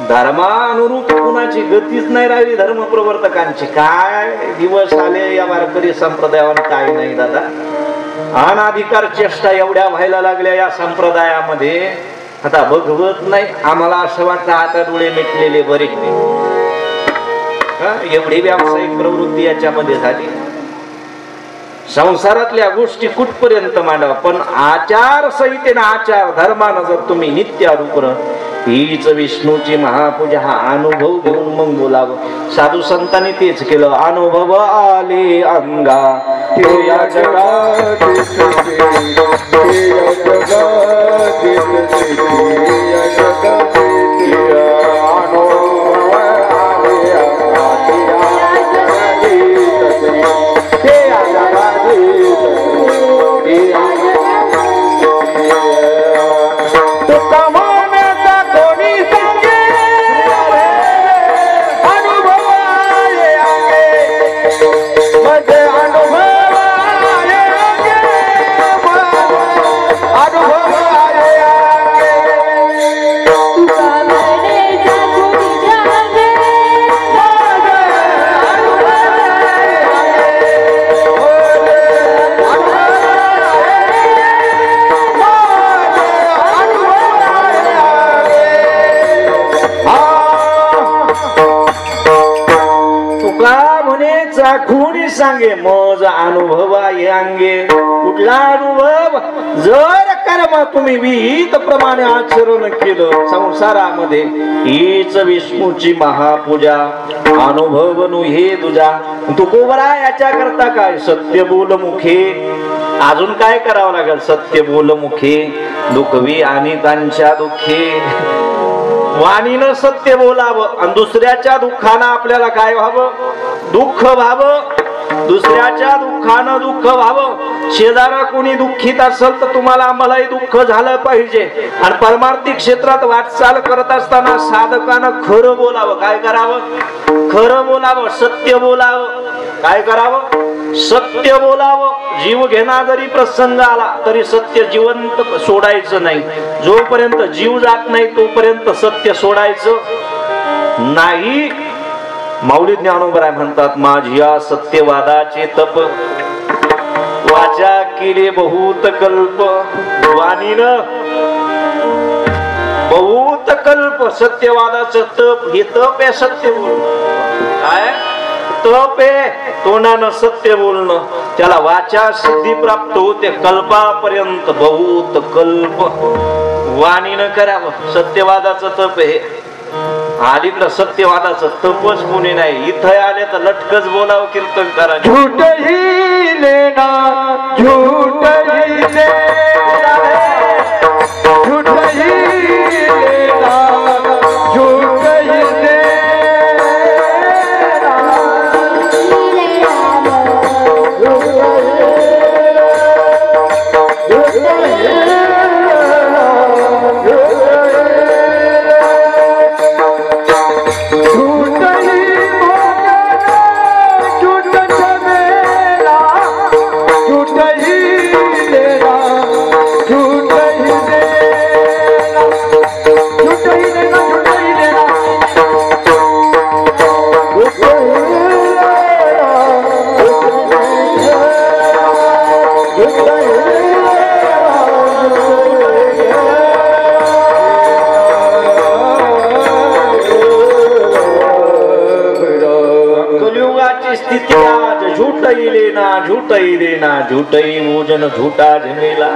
धर्मानुरूप कुणाची गतीच नाही राहिली धर्म प्रवर्तकांची. काय दिवस आले या वारकरी संप्रदायावर, काय नाही दादा. अनाधिकार चेष्टा एवढ्या व्हायला लागल्या या संप्रदायामध्ये. आता भगवत नाही. आम्हाला असं वाटतं आता डोळे मिटलेले बरे. एवढी व्यावसायिक प्रवृत्ती याच्यामध्ये झाली. संसारातल्या गोष्टी कुठपर्यंत मांडावा, पण आचार संहितेने, आचार धर्मानं जर तुम्ही नित्य अनुकरण, हीच विष्णूची महापूजा. हा अनुभव घेऊन मग बोलावं. साधू संतांनी तेच केलं. अनुभव आले अंगा या जगात, कोणी सांगे मज अनुभवा ये अंगे. कुठला अनुभव? जर कर्म तुम्ही विहित प्रमाणे आचरण केलं संसारामध्ये, हीच विष्णूची महापूजा. अनुभव नु हे तुझा. तुकोबरा याच्या करता काय? सत्य बोल मुखे. अजून काय करावं लागेल? सत्य बोल मुखे दुखवी अनेकांच्या दुःखे. वाणीनं सत्य बोलावं आणि दुसऱ्याच्या दुःखानं आपल्याला काय व्हावं? दुःख व्हावं. दुसऱ्याच्या दुःखानं दुःख व्हावं. शेजारा कोणी दुःखीत असेल तर तुम्हाला मलाही दुःख झालं पाहिजे. आणि परमार्थिक क्षेत्रात वाटचाल करत असताना साधकानं खरं बोलावं. काय करावं? खरं बोलावं, सत्य बोलावं. काय करावं? सत्य बोलावं. जीव घेणा जरी प्रसंग आला तरी सत्य जिवंत सोडायचं नाही. जोपर्यंत जीव जात नाही तोपर्यंत सत्य सोडायचं नाही. माऊली ज्ञानोबराय म्हणतात, माझ्या सत्यवादाचे तप वाचा केले बहुत कल्प. वाणीनं बहुत कल्प सत्यवादाचं तप हे तप आहे सत्य बोलणं काय तप आहे तोंडानं सत्य बोलणं त्याला वाचा सिद्धी प्राप्त होते कल्पापर्यंत बहुत कल्प वाणीनं करावं सत्यवादाचं तप आहे अलीकडं सत्यवादाचं तपच कोणी नाही इथं आले तर लटकच बोलावं कीर्तन करा झूठ ही लेना झूठ ही लेना झूठ ही लेना झूठ ही झूठही देना झूठही भोजन झूठा झमेला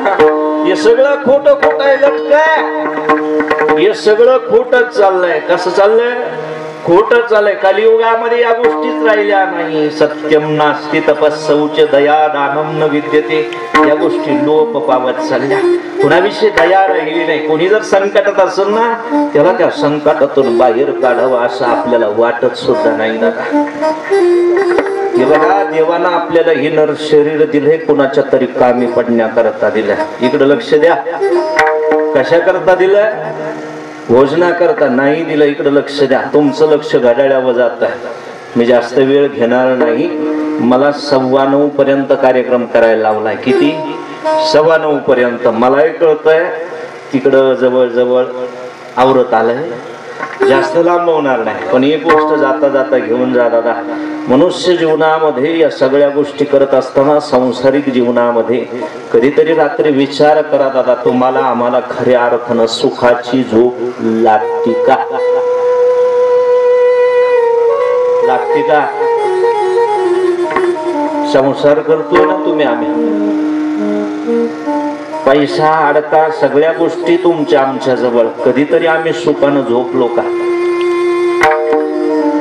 हे सगळं खोटं खोटं आहे लटक हे सगळं खोटच चाललंय कसं चाललंय खोटं चाललंय कलियुगामध्ये या गोष्टीच राहिल्या नाही सत्यम नास्ति तपस्सौच दया दानम न विद्यते या गोष्टी लोप पावत चालल्या कुणाविषयी दया राहिली नाही कोणी जर संकटात असेल ना त्याला त्या संकटातून बाहेर काढावं असं आपल्याला वाटत सुद्धा नाही ना हे बघा देवानं आपल्याला हे नर शरीर दिले कुणाच्या तरी कामी पडण्याकरता दिलं इकडे लक्ष द्या कशा करता दिलं भोजना करता नाही दिलं इकडे लक्ष द्या तुमचं लक्ष घड्याळावर जात आहे मी जास्त वेळ घेणार नाही मला 9:15 पर्यंत कार्यक्रम करायला लावलाय किती 9:15 पर्यंत मलाही कळतंय तिकडं जवळ जवळ आवरत आलंय जास्त लांब होणार नाही पण एक गोष्ट जाता जाता घेऊन जा दादा मनुष्य जीवनामध्ये या सगळ्या गोष्टी करत असताना सांसारिक जीवनामध्ये कधीतरी रात्री विचार करा दादा तुम्हाला आम्हाला खऱ्या अर्थानं सुखाची झोप लागते का लागते का संसार करतोय ना तुम्ही आम्ही पैसा अडका सगळ्या गोष्टी तुमच्या आमच्या जवळ कधीतरी आम्ही सुखानं झोपलो का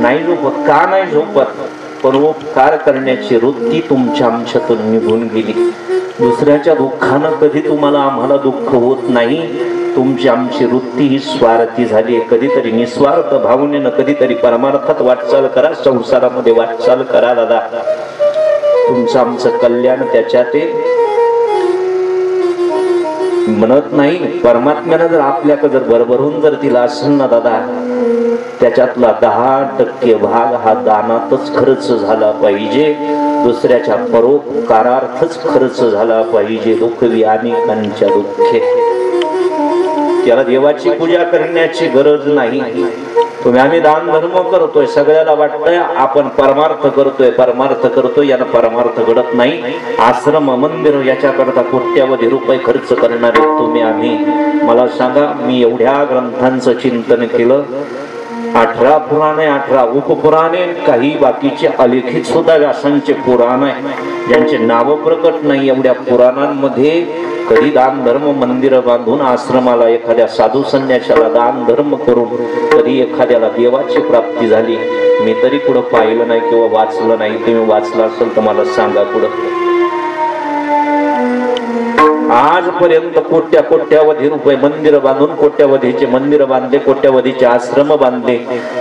नाही झोपत का नाही झोपत परोपकार करण्याची वृत्ती तुमच्या आमच्यातून निघून गेली दुसऱ्याच्या दुःखानं कधी तुम्हाला आम्हाला दुःख होत नाही तुमची आमची वृत्ती ही स्वार्थी झाली आहे कधीतरी निस्वार्थ भावनेनं कधीतरी परमार्थात वाटचाल करा संसारामध्ये वाटचाल करा दादा तुमचं आमचं कल्याण त्याच्यात म्हणत नाही परमात्म्यानं जर आपल्याकडे जर भरभरून जर दिला असेल ना दादा त्याच्यातला 10% भाग हा दानातच खर्च झाला पाहिजे दुसऱ्याच्या परोपकारार्थच खर्च झाला पाहिजे दुःखवी अनेकांच्या दुःखे त्याला देवाची पूजा करण्याची गरज नाही तुम्ही आम्ही दान धर्म करतोय सगळ्याला वाटतंय आपण परमार्थ करतोय यानं परमार्थ घडत नाही आश्रम मंदिर याच्याकरता कोट्यावधी रुपये खर्च करणारे तुम्ही आम्ही मला सांगा मी एवढ्या ग्रंथांचं चिंतन केलं 18 पुराणे 18 उपपुराणे काही बाकीचे अलिखित सुद्धा व्यासांचे पुराण आहे ज्यांचे नाव प्रकट नाही एवढ्या पुराणांमध्ये कधी दान धर्म मंदिर बांधून आश्रमाला एखाद्या साधू संन्याशाला दान धर्म करून कधी एखाद्याला देवाची प्राप्ती झाली मी तरी कुठं पाहिलं नाही किंवा वाचलं नाही तुम्ही वाचलं असेल तर मला सांगा कुठं आजपर्यंत कोट्यावधी रुपये मंदिर बांधून कोट्यावधीचे मंदिर बांधले कोट्यावधीचे आश्रम बांधले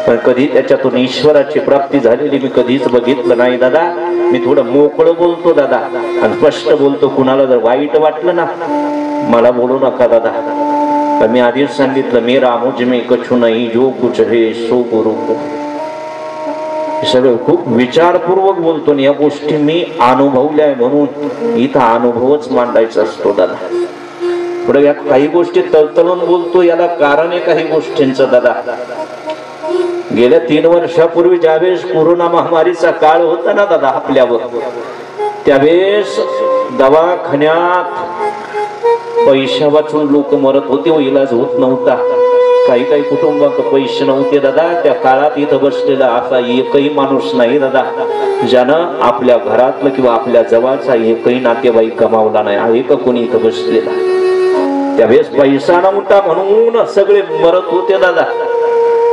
पण कधी त्याच्यातून ईश्वराची प्राप्ती झालेली मी कधीच बघितलं नाही दादा मी थोडं मोकळं बोलतो दादा आणि स्पष्ट बोलतो कुणाला जर वाईट वाटलं ना मला बोलू नका दादा मी आधीच सांगितलं मेरा मुझ में कछु नहीं जो कुछ है सो गुरु को सगळं खूप विचारपूर्वक बोलतो या गोष्टी मी अनुभवल्या म्हणून इथं अनुभवच मांडायचा असतो दादा पुढे काही गोष्टी तळतळून बोलतो याला कारण आहे काही गोष्टींचं दादा गेल्या 3 वर्षापूर्वी ज्यावेळेस कोरोना महामारीचा काळ होता ना दादा आपल्यावर त्यावेळेस दवाखान्यात पैशा वाचून लोक मरत होते व इलाज होत नव्हता काही काही कुटुंबात पैसे नव्हते दादा, त्या काळात इथं बसलेला असा एकही माणूस नाही दादा ज्यानं आपल्या घरातलं किंवा आपल्या जवळचा एकही नातेवाईक कमावला नाही. आहे का कोणी इथं बसलेला? त्यावेळेस पैसा नव्हता म्हणून सगळे मरत होते दादा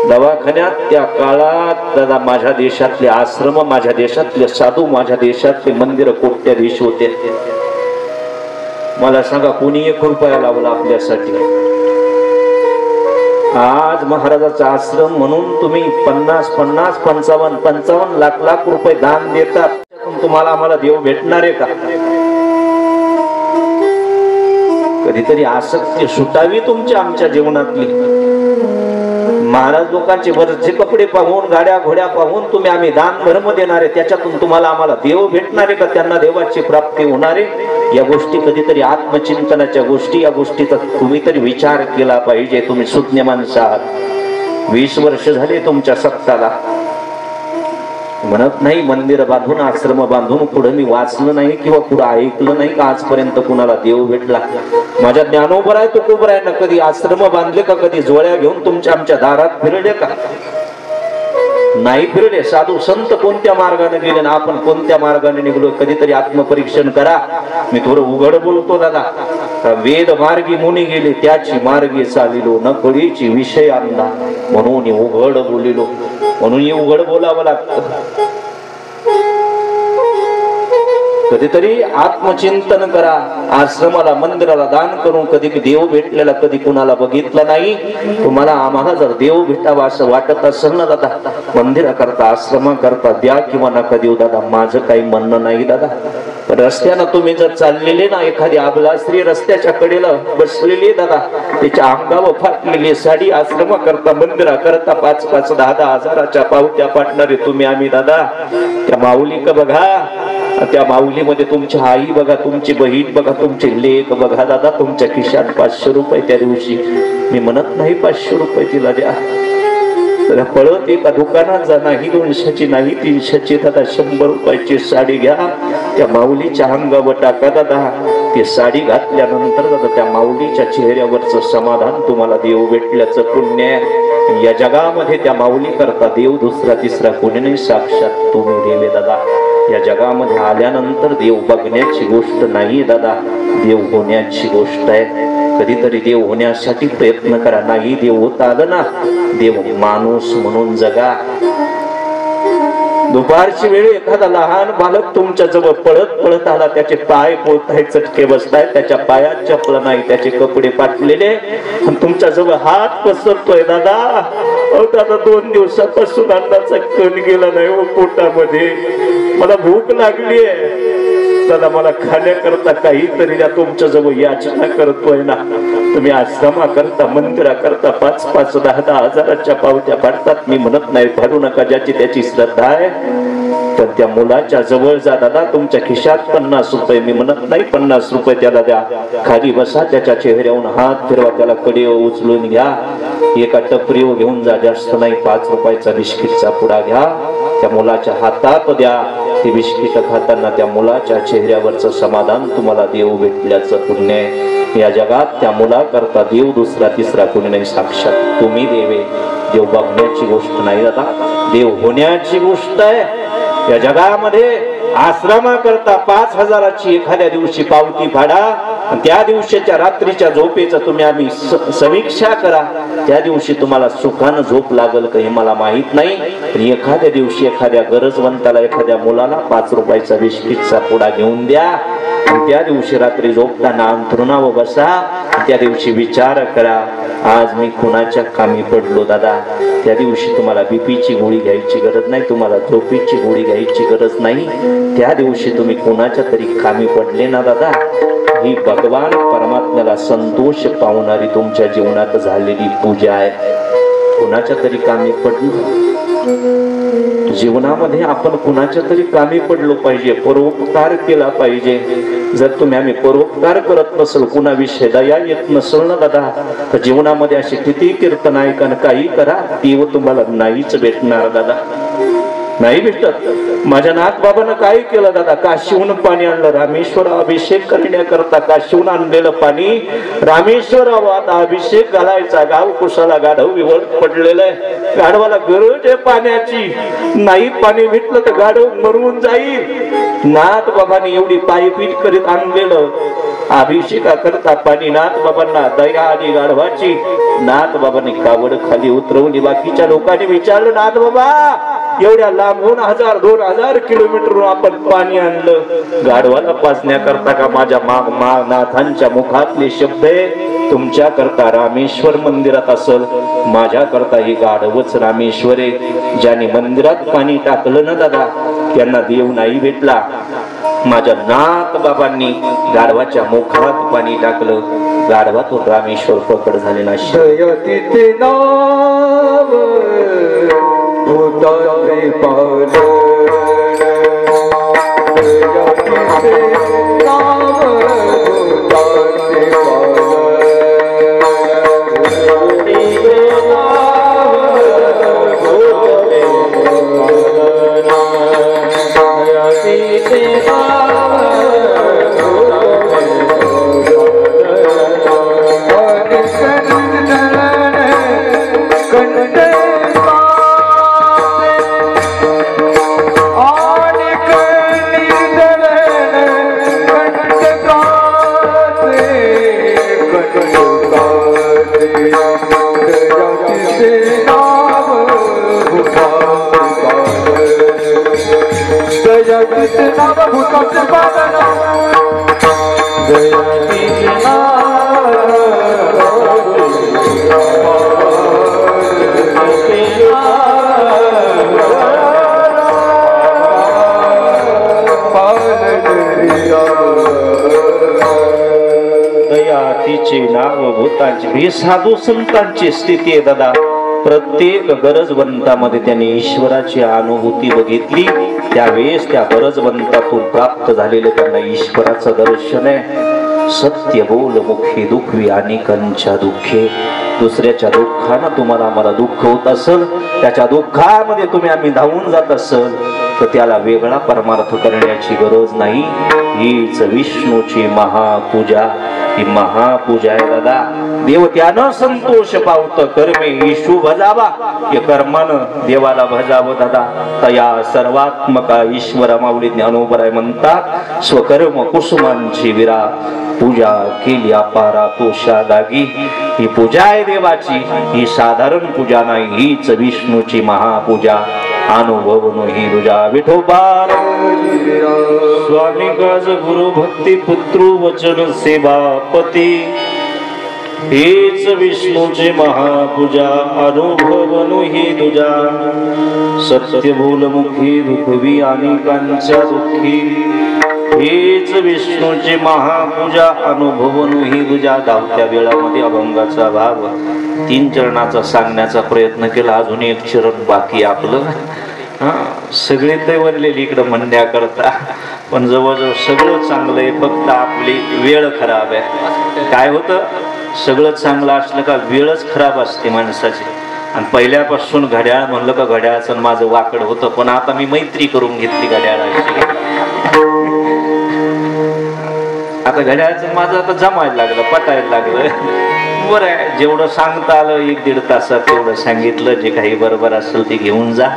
दवाखान्यात. त्या काळात दादा माझ्या देशातले आश्रम, माझ्या देशातले साधू, माझ्या देशातले मंदिर कोट्याधीश होते. मला सांगा कोणी 1 रुपया लावला आपल्यासाठी? आज महाराजाचा आश्रम म्हणून तुम्ही 50, 55 लाख रुपये दान देतात. तुम्हाला आम्हाला देव भेटणार आहे का? कधीतरी आसक्ती सुटावी तुमच्या आमच्या जीवनातली. महाराज लोकांचे वरचे कपडे पाहून, गाड्या घोड्या पाहून तुम्ही आम्ही दान धर्म देणारे, त्याच्यातून तुम्हाला आम्हाला देव भेटणारे का? त्यांना देवाची प्राप्ती होणारे? या गोष्टी कधीतरी आत्मचिंतनाच्या गोष्टी, या गोष्टीचा तुम्ही तरी विचार केला पाहिजे. तुम्ही सुज्ञ माणसं आहात. 20 वर्ष झाले तुमच्या सत्ताला. म्हणत नाही मंदिर बांधून, आश्रम बांधून पुढे मी वाचलं नाही किंवा पुढे ऐकलं नाही का आजपर्यंत कुणाला देव भेटला. माझ्या ज्ञानोबर आहे तुकोबर आहे ना कधी आश्रम बांधले का? कधी जोळ्या घेऊन तुमच्या आमच्या दारात फिरले का? नाही फिरले. साधू संत कोणत्या मार्गाने गेले ना आपण कोणत्या मार्गाने निघलो? कधीतरी आत्मपरीक्षण करा. मी थोडं उघड बोलतो दादा. वेद मार्गी मुनी गेले त्याची मार्गी चालिलो, न कळीची विषय आणला म्हणून उघड बोलिलो. म्हणून उघड बोलावं लागतं. कधीतरी आत्मचिंतन करा. आश्रमाला मंदिराला दान करून कधी देव भेटलेला कधी कुणाला बघितलं नाही. तुम्हाला आम्हाला जर देव भेटावा असं वाटत असेल ना दादा, मंदिरा करता आश्रमा करता द्या किंवा नका देऊ दादा, माझं काही म्हणणं नाही दादा. रस्त्यानं तुम्ही जर चाललेले ना, एखादी अबला स्त्री रस्त्याच्या कडेला बसलेली दादा, तिच्या अंगावर फाटलेली साडी आश्रमा करता मंदिरा करता 5-5, 10-10 हजाराच्या पावत्या पाठणारे तुम्ही आम्ही दादा. त्या माऊली का बघा, त्या माऊलीमध्ये तुमची आई बघा, तुमची बहीण बघा, तुमचे लेक बघा दादा. तुमच्या खिशात 500 रुपये त्या दिवशी. मी म्हणत नाही 500 रुपये तिला द्या, पळत एका दुकानात जा, नाही 200ची नाही 300ची दादा, 100 रुपयाची साडी घ्या, त्या माऊलीच्या अंगावर टाका दादा. ती साडी घातल्यानंतर दादा त्या माऊलीच्या चेहऱ्यावरचं समाधान तुम्हाला देव भेटल्याचं पुण्य. या जगामध्ये त्या माऊली करता देव दुसरा तिसरा कोणी नाही, साक्षात तुम्ही देवे दादा. या जगामध्ये आल्यानंतर देव बघण्याची गोष्ट नाही दादा, देव होण्याची गोष्ट आहे. कधीतरी देव होण्यासाठी प्रयत्न करा. नाही देव होत आलं ना, देव माणूस म्हणून जगा. दुपारची वेळ एखादा लहान बालक तुमच्या जवळ पळत पळत आला, त्याचे पाय पोळताय, चटके बसताय, त्याच्या पायात चपला नाही, त्याचे कपडे फाटलेले, तुमच्या जवळ हात पसरतोय दादा. दादा 2 दिवसापासून अन्नाचा कण गेला नाही हो पोटामध्ये, मला भूक लागली आहे दादा, मला खाण्याकरता काहीतरी द्या. तुमच्या जवळ याचना करतोय ना. तुम्ही आश्रमा करता मंदिरा करता 5-5, 10-10 हजाराच्या पावत्या पाडतात. मी म्हणत नाही फाडू नका, ज्याची त्याची श्रद्धा आहे. तर त्या मुलाच्या जवळ जा दादा, तुमच्या खिशात 50 रुपये, मी म्हणत नाही 50 रुपये त्याला द्या. खाली बसा, त्याच्या चेहऱ्यावरून हात फिरवा, त्याला कडे उचलून घ्या, एका टपरीवर घेऊन जा, जास्त नाही 5 रुपयाचा बिस्किटचा पुडा घ्या, त्या मुलाच्या हातात द्या. ती बिस्किट खाताना त्या मुलाच्या चेहऱ्यावरचं समाधान तुम्हाला देव भेटल्याचं पुण्य आहे. या जगात त्या मुला करता देव दुसरा तिसरा कोणी नाही, साक्षात तुम्ही देवे. देव बघण्याची गोष्ट नाही दादा, देव होण्याची गोष्ट आहे. या जगामध्ये आश्रमा करता 5,000ची एखाद्या दिवशी पावती फाडा, त्या दिवशीच्या रात्रीच्या झोपेचं तुम्ही आम्ही समीक्षा करा. त्या दिवशी तुम्हाला सुखानं झोप लागल का हे मला माहित नाही, पण एखाद्या दिवशी एखाद्या गरजवंताला, एखाद्या मुलाला 5 रुपयाचा बिस्किटचा पुडा घेऊन द्या. त्या दिवशी रात्री झोपताना अंथरुणावर बसा. त्या दिवशी विचार करा, आज मी कुणाच्या कामी पडलो दादा. त्या दिवशी तुम्हाला बीपीची गोळी घ्यायची गरज नाही, तुम्हाला झोपेची गोळी घ्यायची गरज नाही. त्या दिवशी तुम्ही कुणाच्या तरी कामी पडले ना दादा, ही भगवान परमात्म्याला संतोष पावणारी तुमच्या जीवनात झालेली पूजा आहे. कुणाच्या तरी कामी पडलो. जीवनामध्ये आपण कुणाच्या तरी कामी पडलो पाहिजे, परोपकार केला पाहिजे. जर तुम्ही आम्ही परोपकार करत नसेल, कुणाविषयी दया येत नसेल ना दादा, तर जीवनामध्ये असे किती कीर्तन ऐका, काही करा, देव तुम्हाला नाहीच भेटणार दादा. नाही भेटत. माझ्या नाथ बाबांना काय केलं दादा, काशीहून पाणी आणलं, रामेश्वर अभिषेक करण्याकरता काशीहून आणलेलं पाणी रामेश्वरावर अभिषेक घालायचा. गाव कुशाला गाढव विवळ पडलेलं आहे, गाढवाला गरज आहे पाण्याची, नाही पाणी भेटलं तर गाढव मरून जाईल. नाथ बाबांनी एवढी पायपीट करीत आणलेलं अभिषेका करता पाणी नाथ बाबांना दया आली गाढवाची. नाथ बाबांनी कावड खाली उतरवली. बाकीच्या लोकांनी विचारलं, नाथ बाबा एवढ्या लांबून 1000-2000 किलोमीटर आपण पाणी आणलं, गाढवाला पाजण्याकरता का? माझ्या नाथांच्या मुखातले शब्द आहे, तुमच्या करता रामेश्वर मंदिरात असल, माझ्या करता ही गाढवच रामेश्वर आहे. ज्याने मंदिरात पाणी टाकलं ना दादा, त्यांना देव नाही भेटला. माझ्या नाथ बाबांनी गाढवाच्या मुखात पाणी टाकलं, गाढवातून रामेश्वर प्रकट झालेला. जयतीचे नाव भूताचे पालन, जयतीचे नाव भूताचे पालन, जयतीचे नाव भूताचे पालन, जयतीचे ही साधू संतांची स्थिती आहे दादा. प्रत्येक गरजवंतामध्ये त्यांनी ईश्वराची अनुभूती बघितली, त्यावेळेस त्या गरजवंतातून प्राप्त झालेलं त्यांना ईश्वराचं दर्शन आहे. सत्य बोल मुखी दुखवी अनेकांच्या दुःखे. दुसऱ्याच्या दुःखानं तुम्हाला आम्हाला दुःख होत असेल, त्याच्या दुःखामध्ये तुम्ही आम्ही धावून जात असेल, तर त्याला वेगळा परमार्थ करण्याची गरज नाही. हीच विष्णूची महापूजा, ही महापूजा आहे दादा. देव त्यानं संतोष पावत, कर्मे ईशू भजावा, हे कर्मानं देवाला भजावं दादा. तया सर्वात्मका ईश्वर माऊली ज्ञानोबराय म्हणतात, स्वकर्म कुसुमांची विरा पूजा केली अपारा तोषा दागी. ही पूजा आहे देवाची, ही साधारण पूजा नाही, हीच विष्णूची महापूजा. अनुभव ही तुझा विठोबा. स्वामी काज गुरु भक्ती पुत्रु वचन सेवापती, हेच विष्णूचे महापूजा. अनुभव ही तुझा सत्य बोलमुखी दुखवी अनेकांच्या दुःखी. हेच विष्णूची महापूजा. अनुभव ही तुझ्या. धावत्या वेळामध्ये अभंगाचा भाव 3 चरणाचा सांगण्याचा प्रयत्न केला, अजून 1 चरण बाकी आपलं. सगळे दैवरलेली इकडं म्हणण्याकरता, पण जवळजवळ सगळं चांगलं आहे, फक्त आपली वेळ खराब आहे. काय होतं, सगळं चांगलं असलं का वेळच खराब असते माणसाची. आणि पहिल्यापासून घड्याळ म्हणलं का घड्याळाचं माझं वाकड होतं, पण आता मी मैत्री करून घेतली घड्याळाची. आता घड्याळाचं माझं आता जमायला लागलं, पटायला लागलं. बरं आहे, जेवढं सांगता आलं 1-1.5 तासात तेवढं सांगितलं. जे काही बरोबर असेल ते घेऊन जा,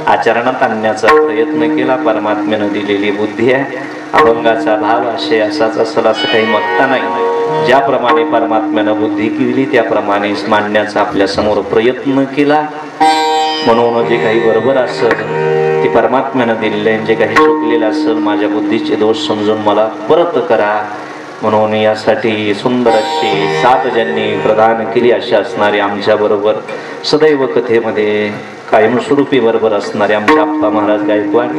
आचरणात आणण्याचा प्रयत्न केला. परमात्म्यानं दिलेली बुद्धी आहे. अभंगाचा भाव असे असाच असेल असं काही मगता नाही. ज्याप्रमाणे परमात्म्यानं बुद्धी केली त्याप्रमाणे मांडण्याचा आपल्या समोर प्रयत्न केला. म्हणून जे काही बरोबर असेल ते परमात्म्यानं दिलेले, जे काही चुकलेलं असेल माझ्या बुद्धीचे दोष समजून मला परत करा. म्हणून यासाठी सुंदर अशी 7 ज्यांनी प्रदान केली अशी असणारे आमच्या बरोबर सदैव कथेमध्ये कायमस्वरूपी बरोबर असणारे आमचे आप्पा महाराज गायकवाड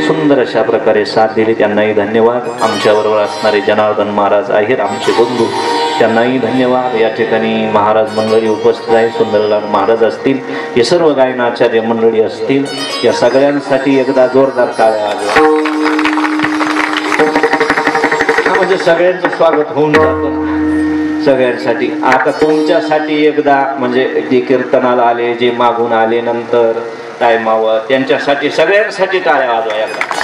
सुंदर अशा प्रकारे साथ दिली, त्यांनाही धन्यवाद. आमच्या बरोबर असणारे जनार्दन महाराज आहेर आमचे बंधू, त्यांनाही धन्यवाद. या ठिकाणी महाराज मंडळी उपस्थित आहे, सुंदरलाल महाराज असतील, हे सर्व गायनाचार्य मंडळी असतील, या सगळ्यांसाठी एकदा जोरदार टाळ्या वाजवा. म्हणजे सगळ्यांचं स्वागत होऊन जातं सगळ्यांसाठी. आता तुमच्यासाठी एकदा म्हणजे जे कीर्तनाला आले, जे मागून आले, नंतर टायमावर त्यांच्यासाठी सगळ्यांसाठी टाळ्या वाजवा एकदा.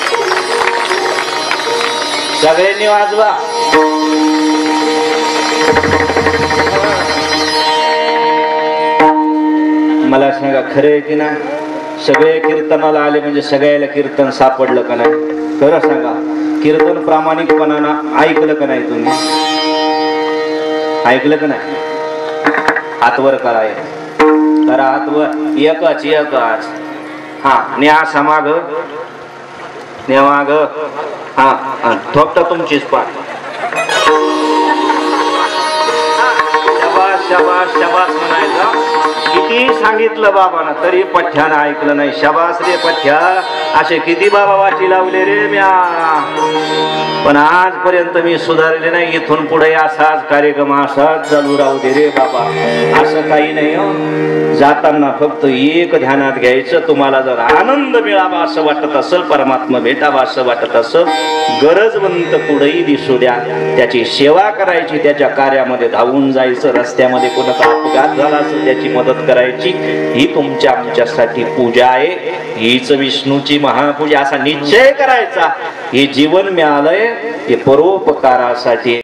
सगळ्यांनी वाजवा. मला सांगा खरं आहे की नाही? सगळे कीर्तनाला आले म्हणजे सगळ्याला कीर्तन सापडलं का नाही? खरं सांगा, कीर्तन प्रामाणिकपणानं ऐकलं का नाही? तुम्ही ऐकलं का नाही? हातवर कराय करा, हातवर एकच एकच. हा न्या समाग नेवाग. हा फक्त तुमचीच पाठ. शबास शबास शबास म्हणायचं. किती सांगितलं बाबांना तरी पठ्यानं ऐकलं नाही. शबास रे पठ्या, असे किती बाबा वाटी लावले रे म्या, पण आजपर्यंत मी सुधारले नाही. इथून पुढे असाच कार्यक्रम असाच चालू राहू दे रे बाबा. असं काही नाही हो. जाताना फक्त एक ध्यानात घ्यायचं, तुम्हाला जर आनंद मिळावा असं वाटत असेल, परमात्मा भेटावा असं वाटत असेल, गरजवंत पुढेही दिसू द्या, त्याची सेवा करायची, त्याच्या कार्यामध्ये धावून जायचं. रस्त्यामध्ये कोणाचा अपघात झाला असेल त्याची मदत करायची. ही तुमच्या आमच्यासाठी पूजा आहे. हीच विष्णूची महापूजा असा निश्चय करायचा. हे जीवन मिळालंय हे परोपकारासाठी.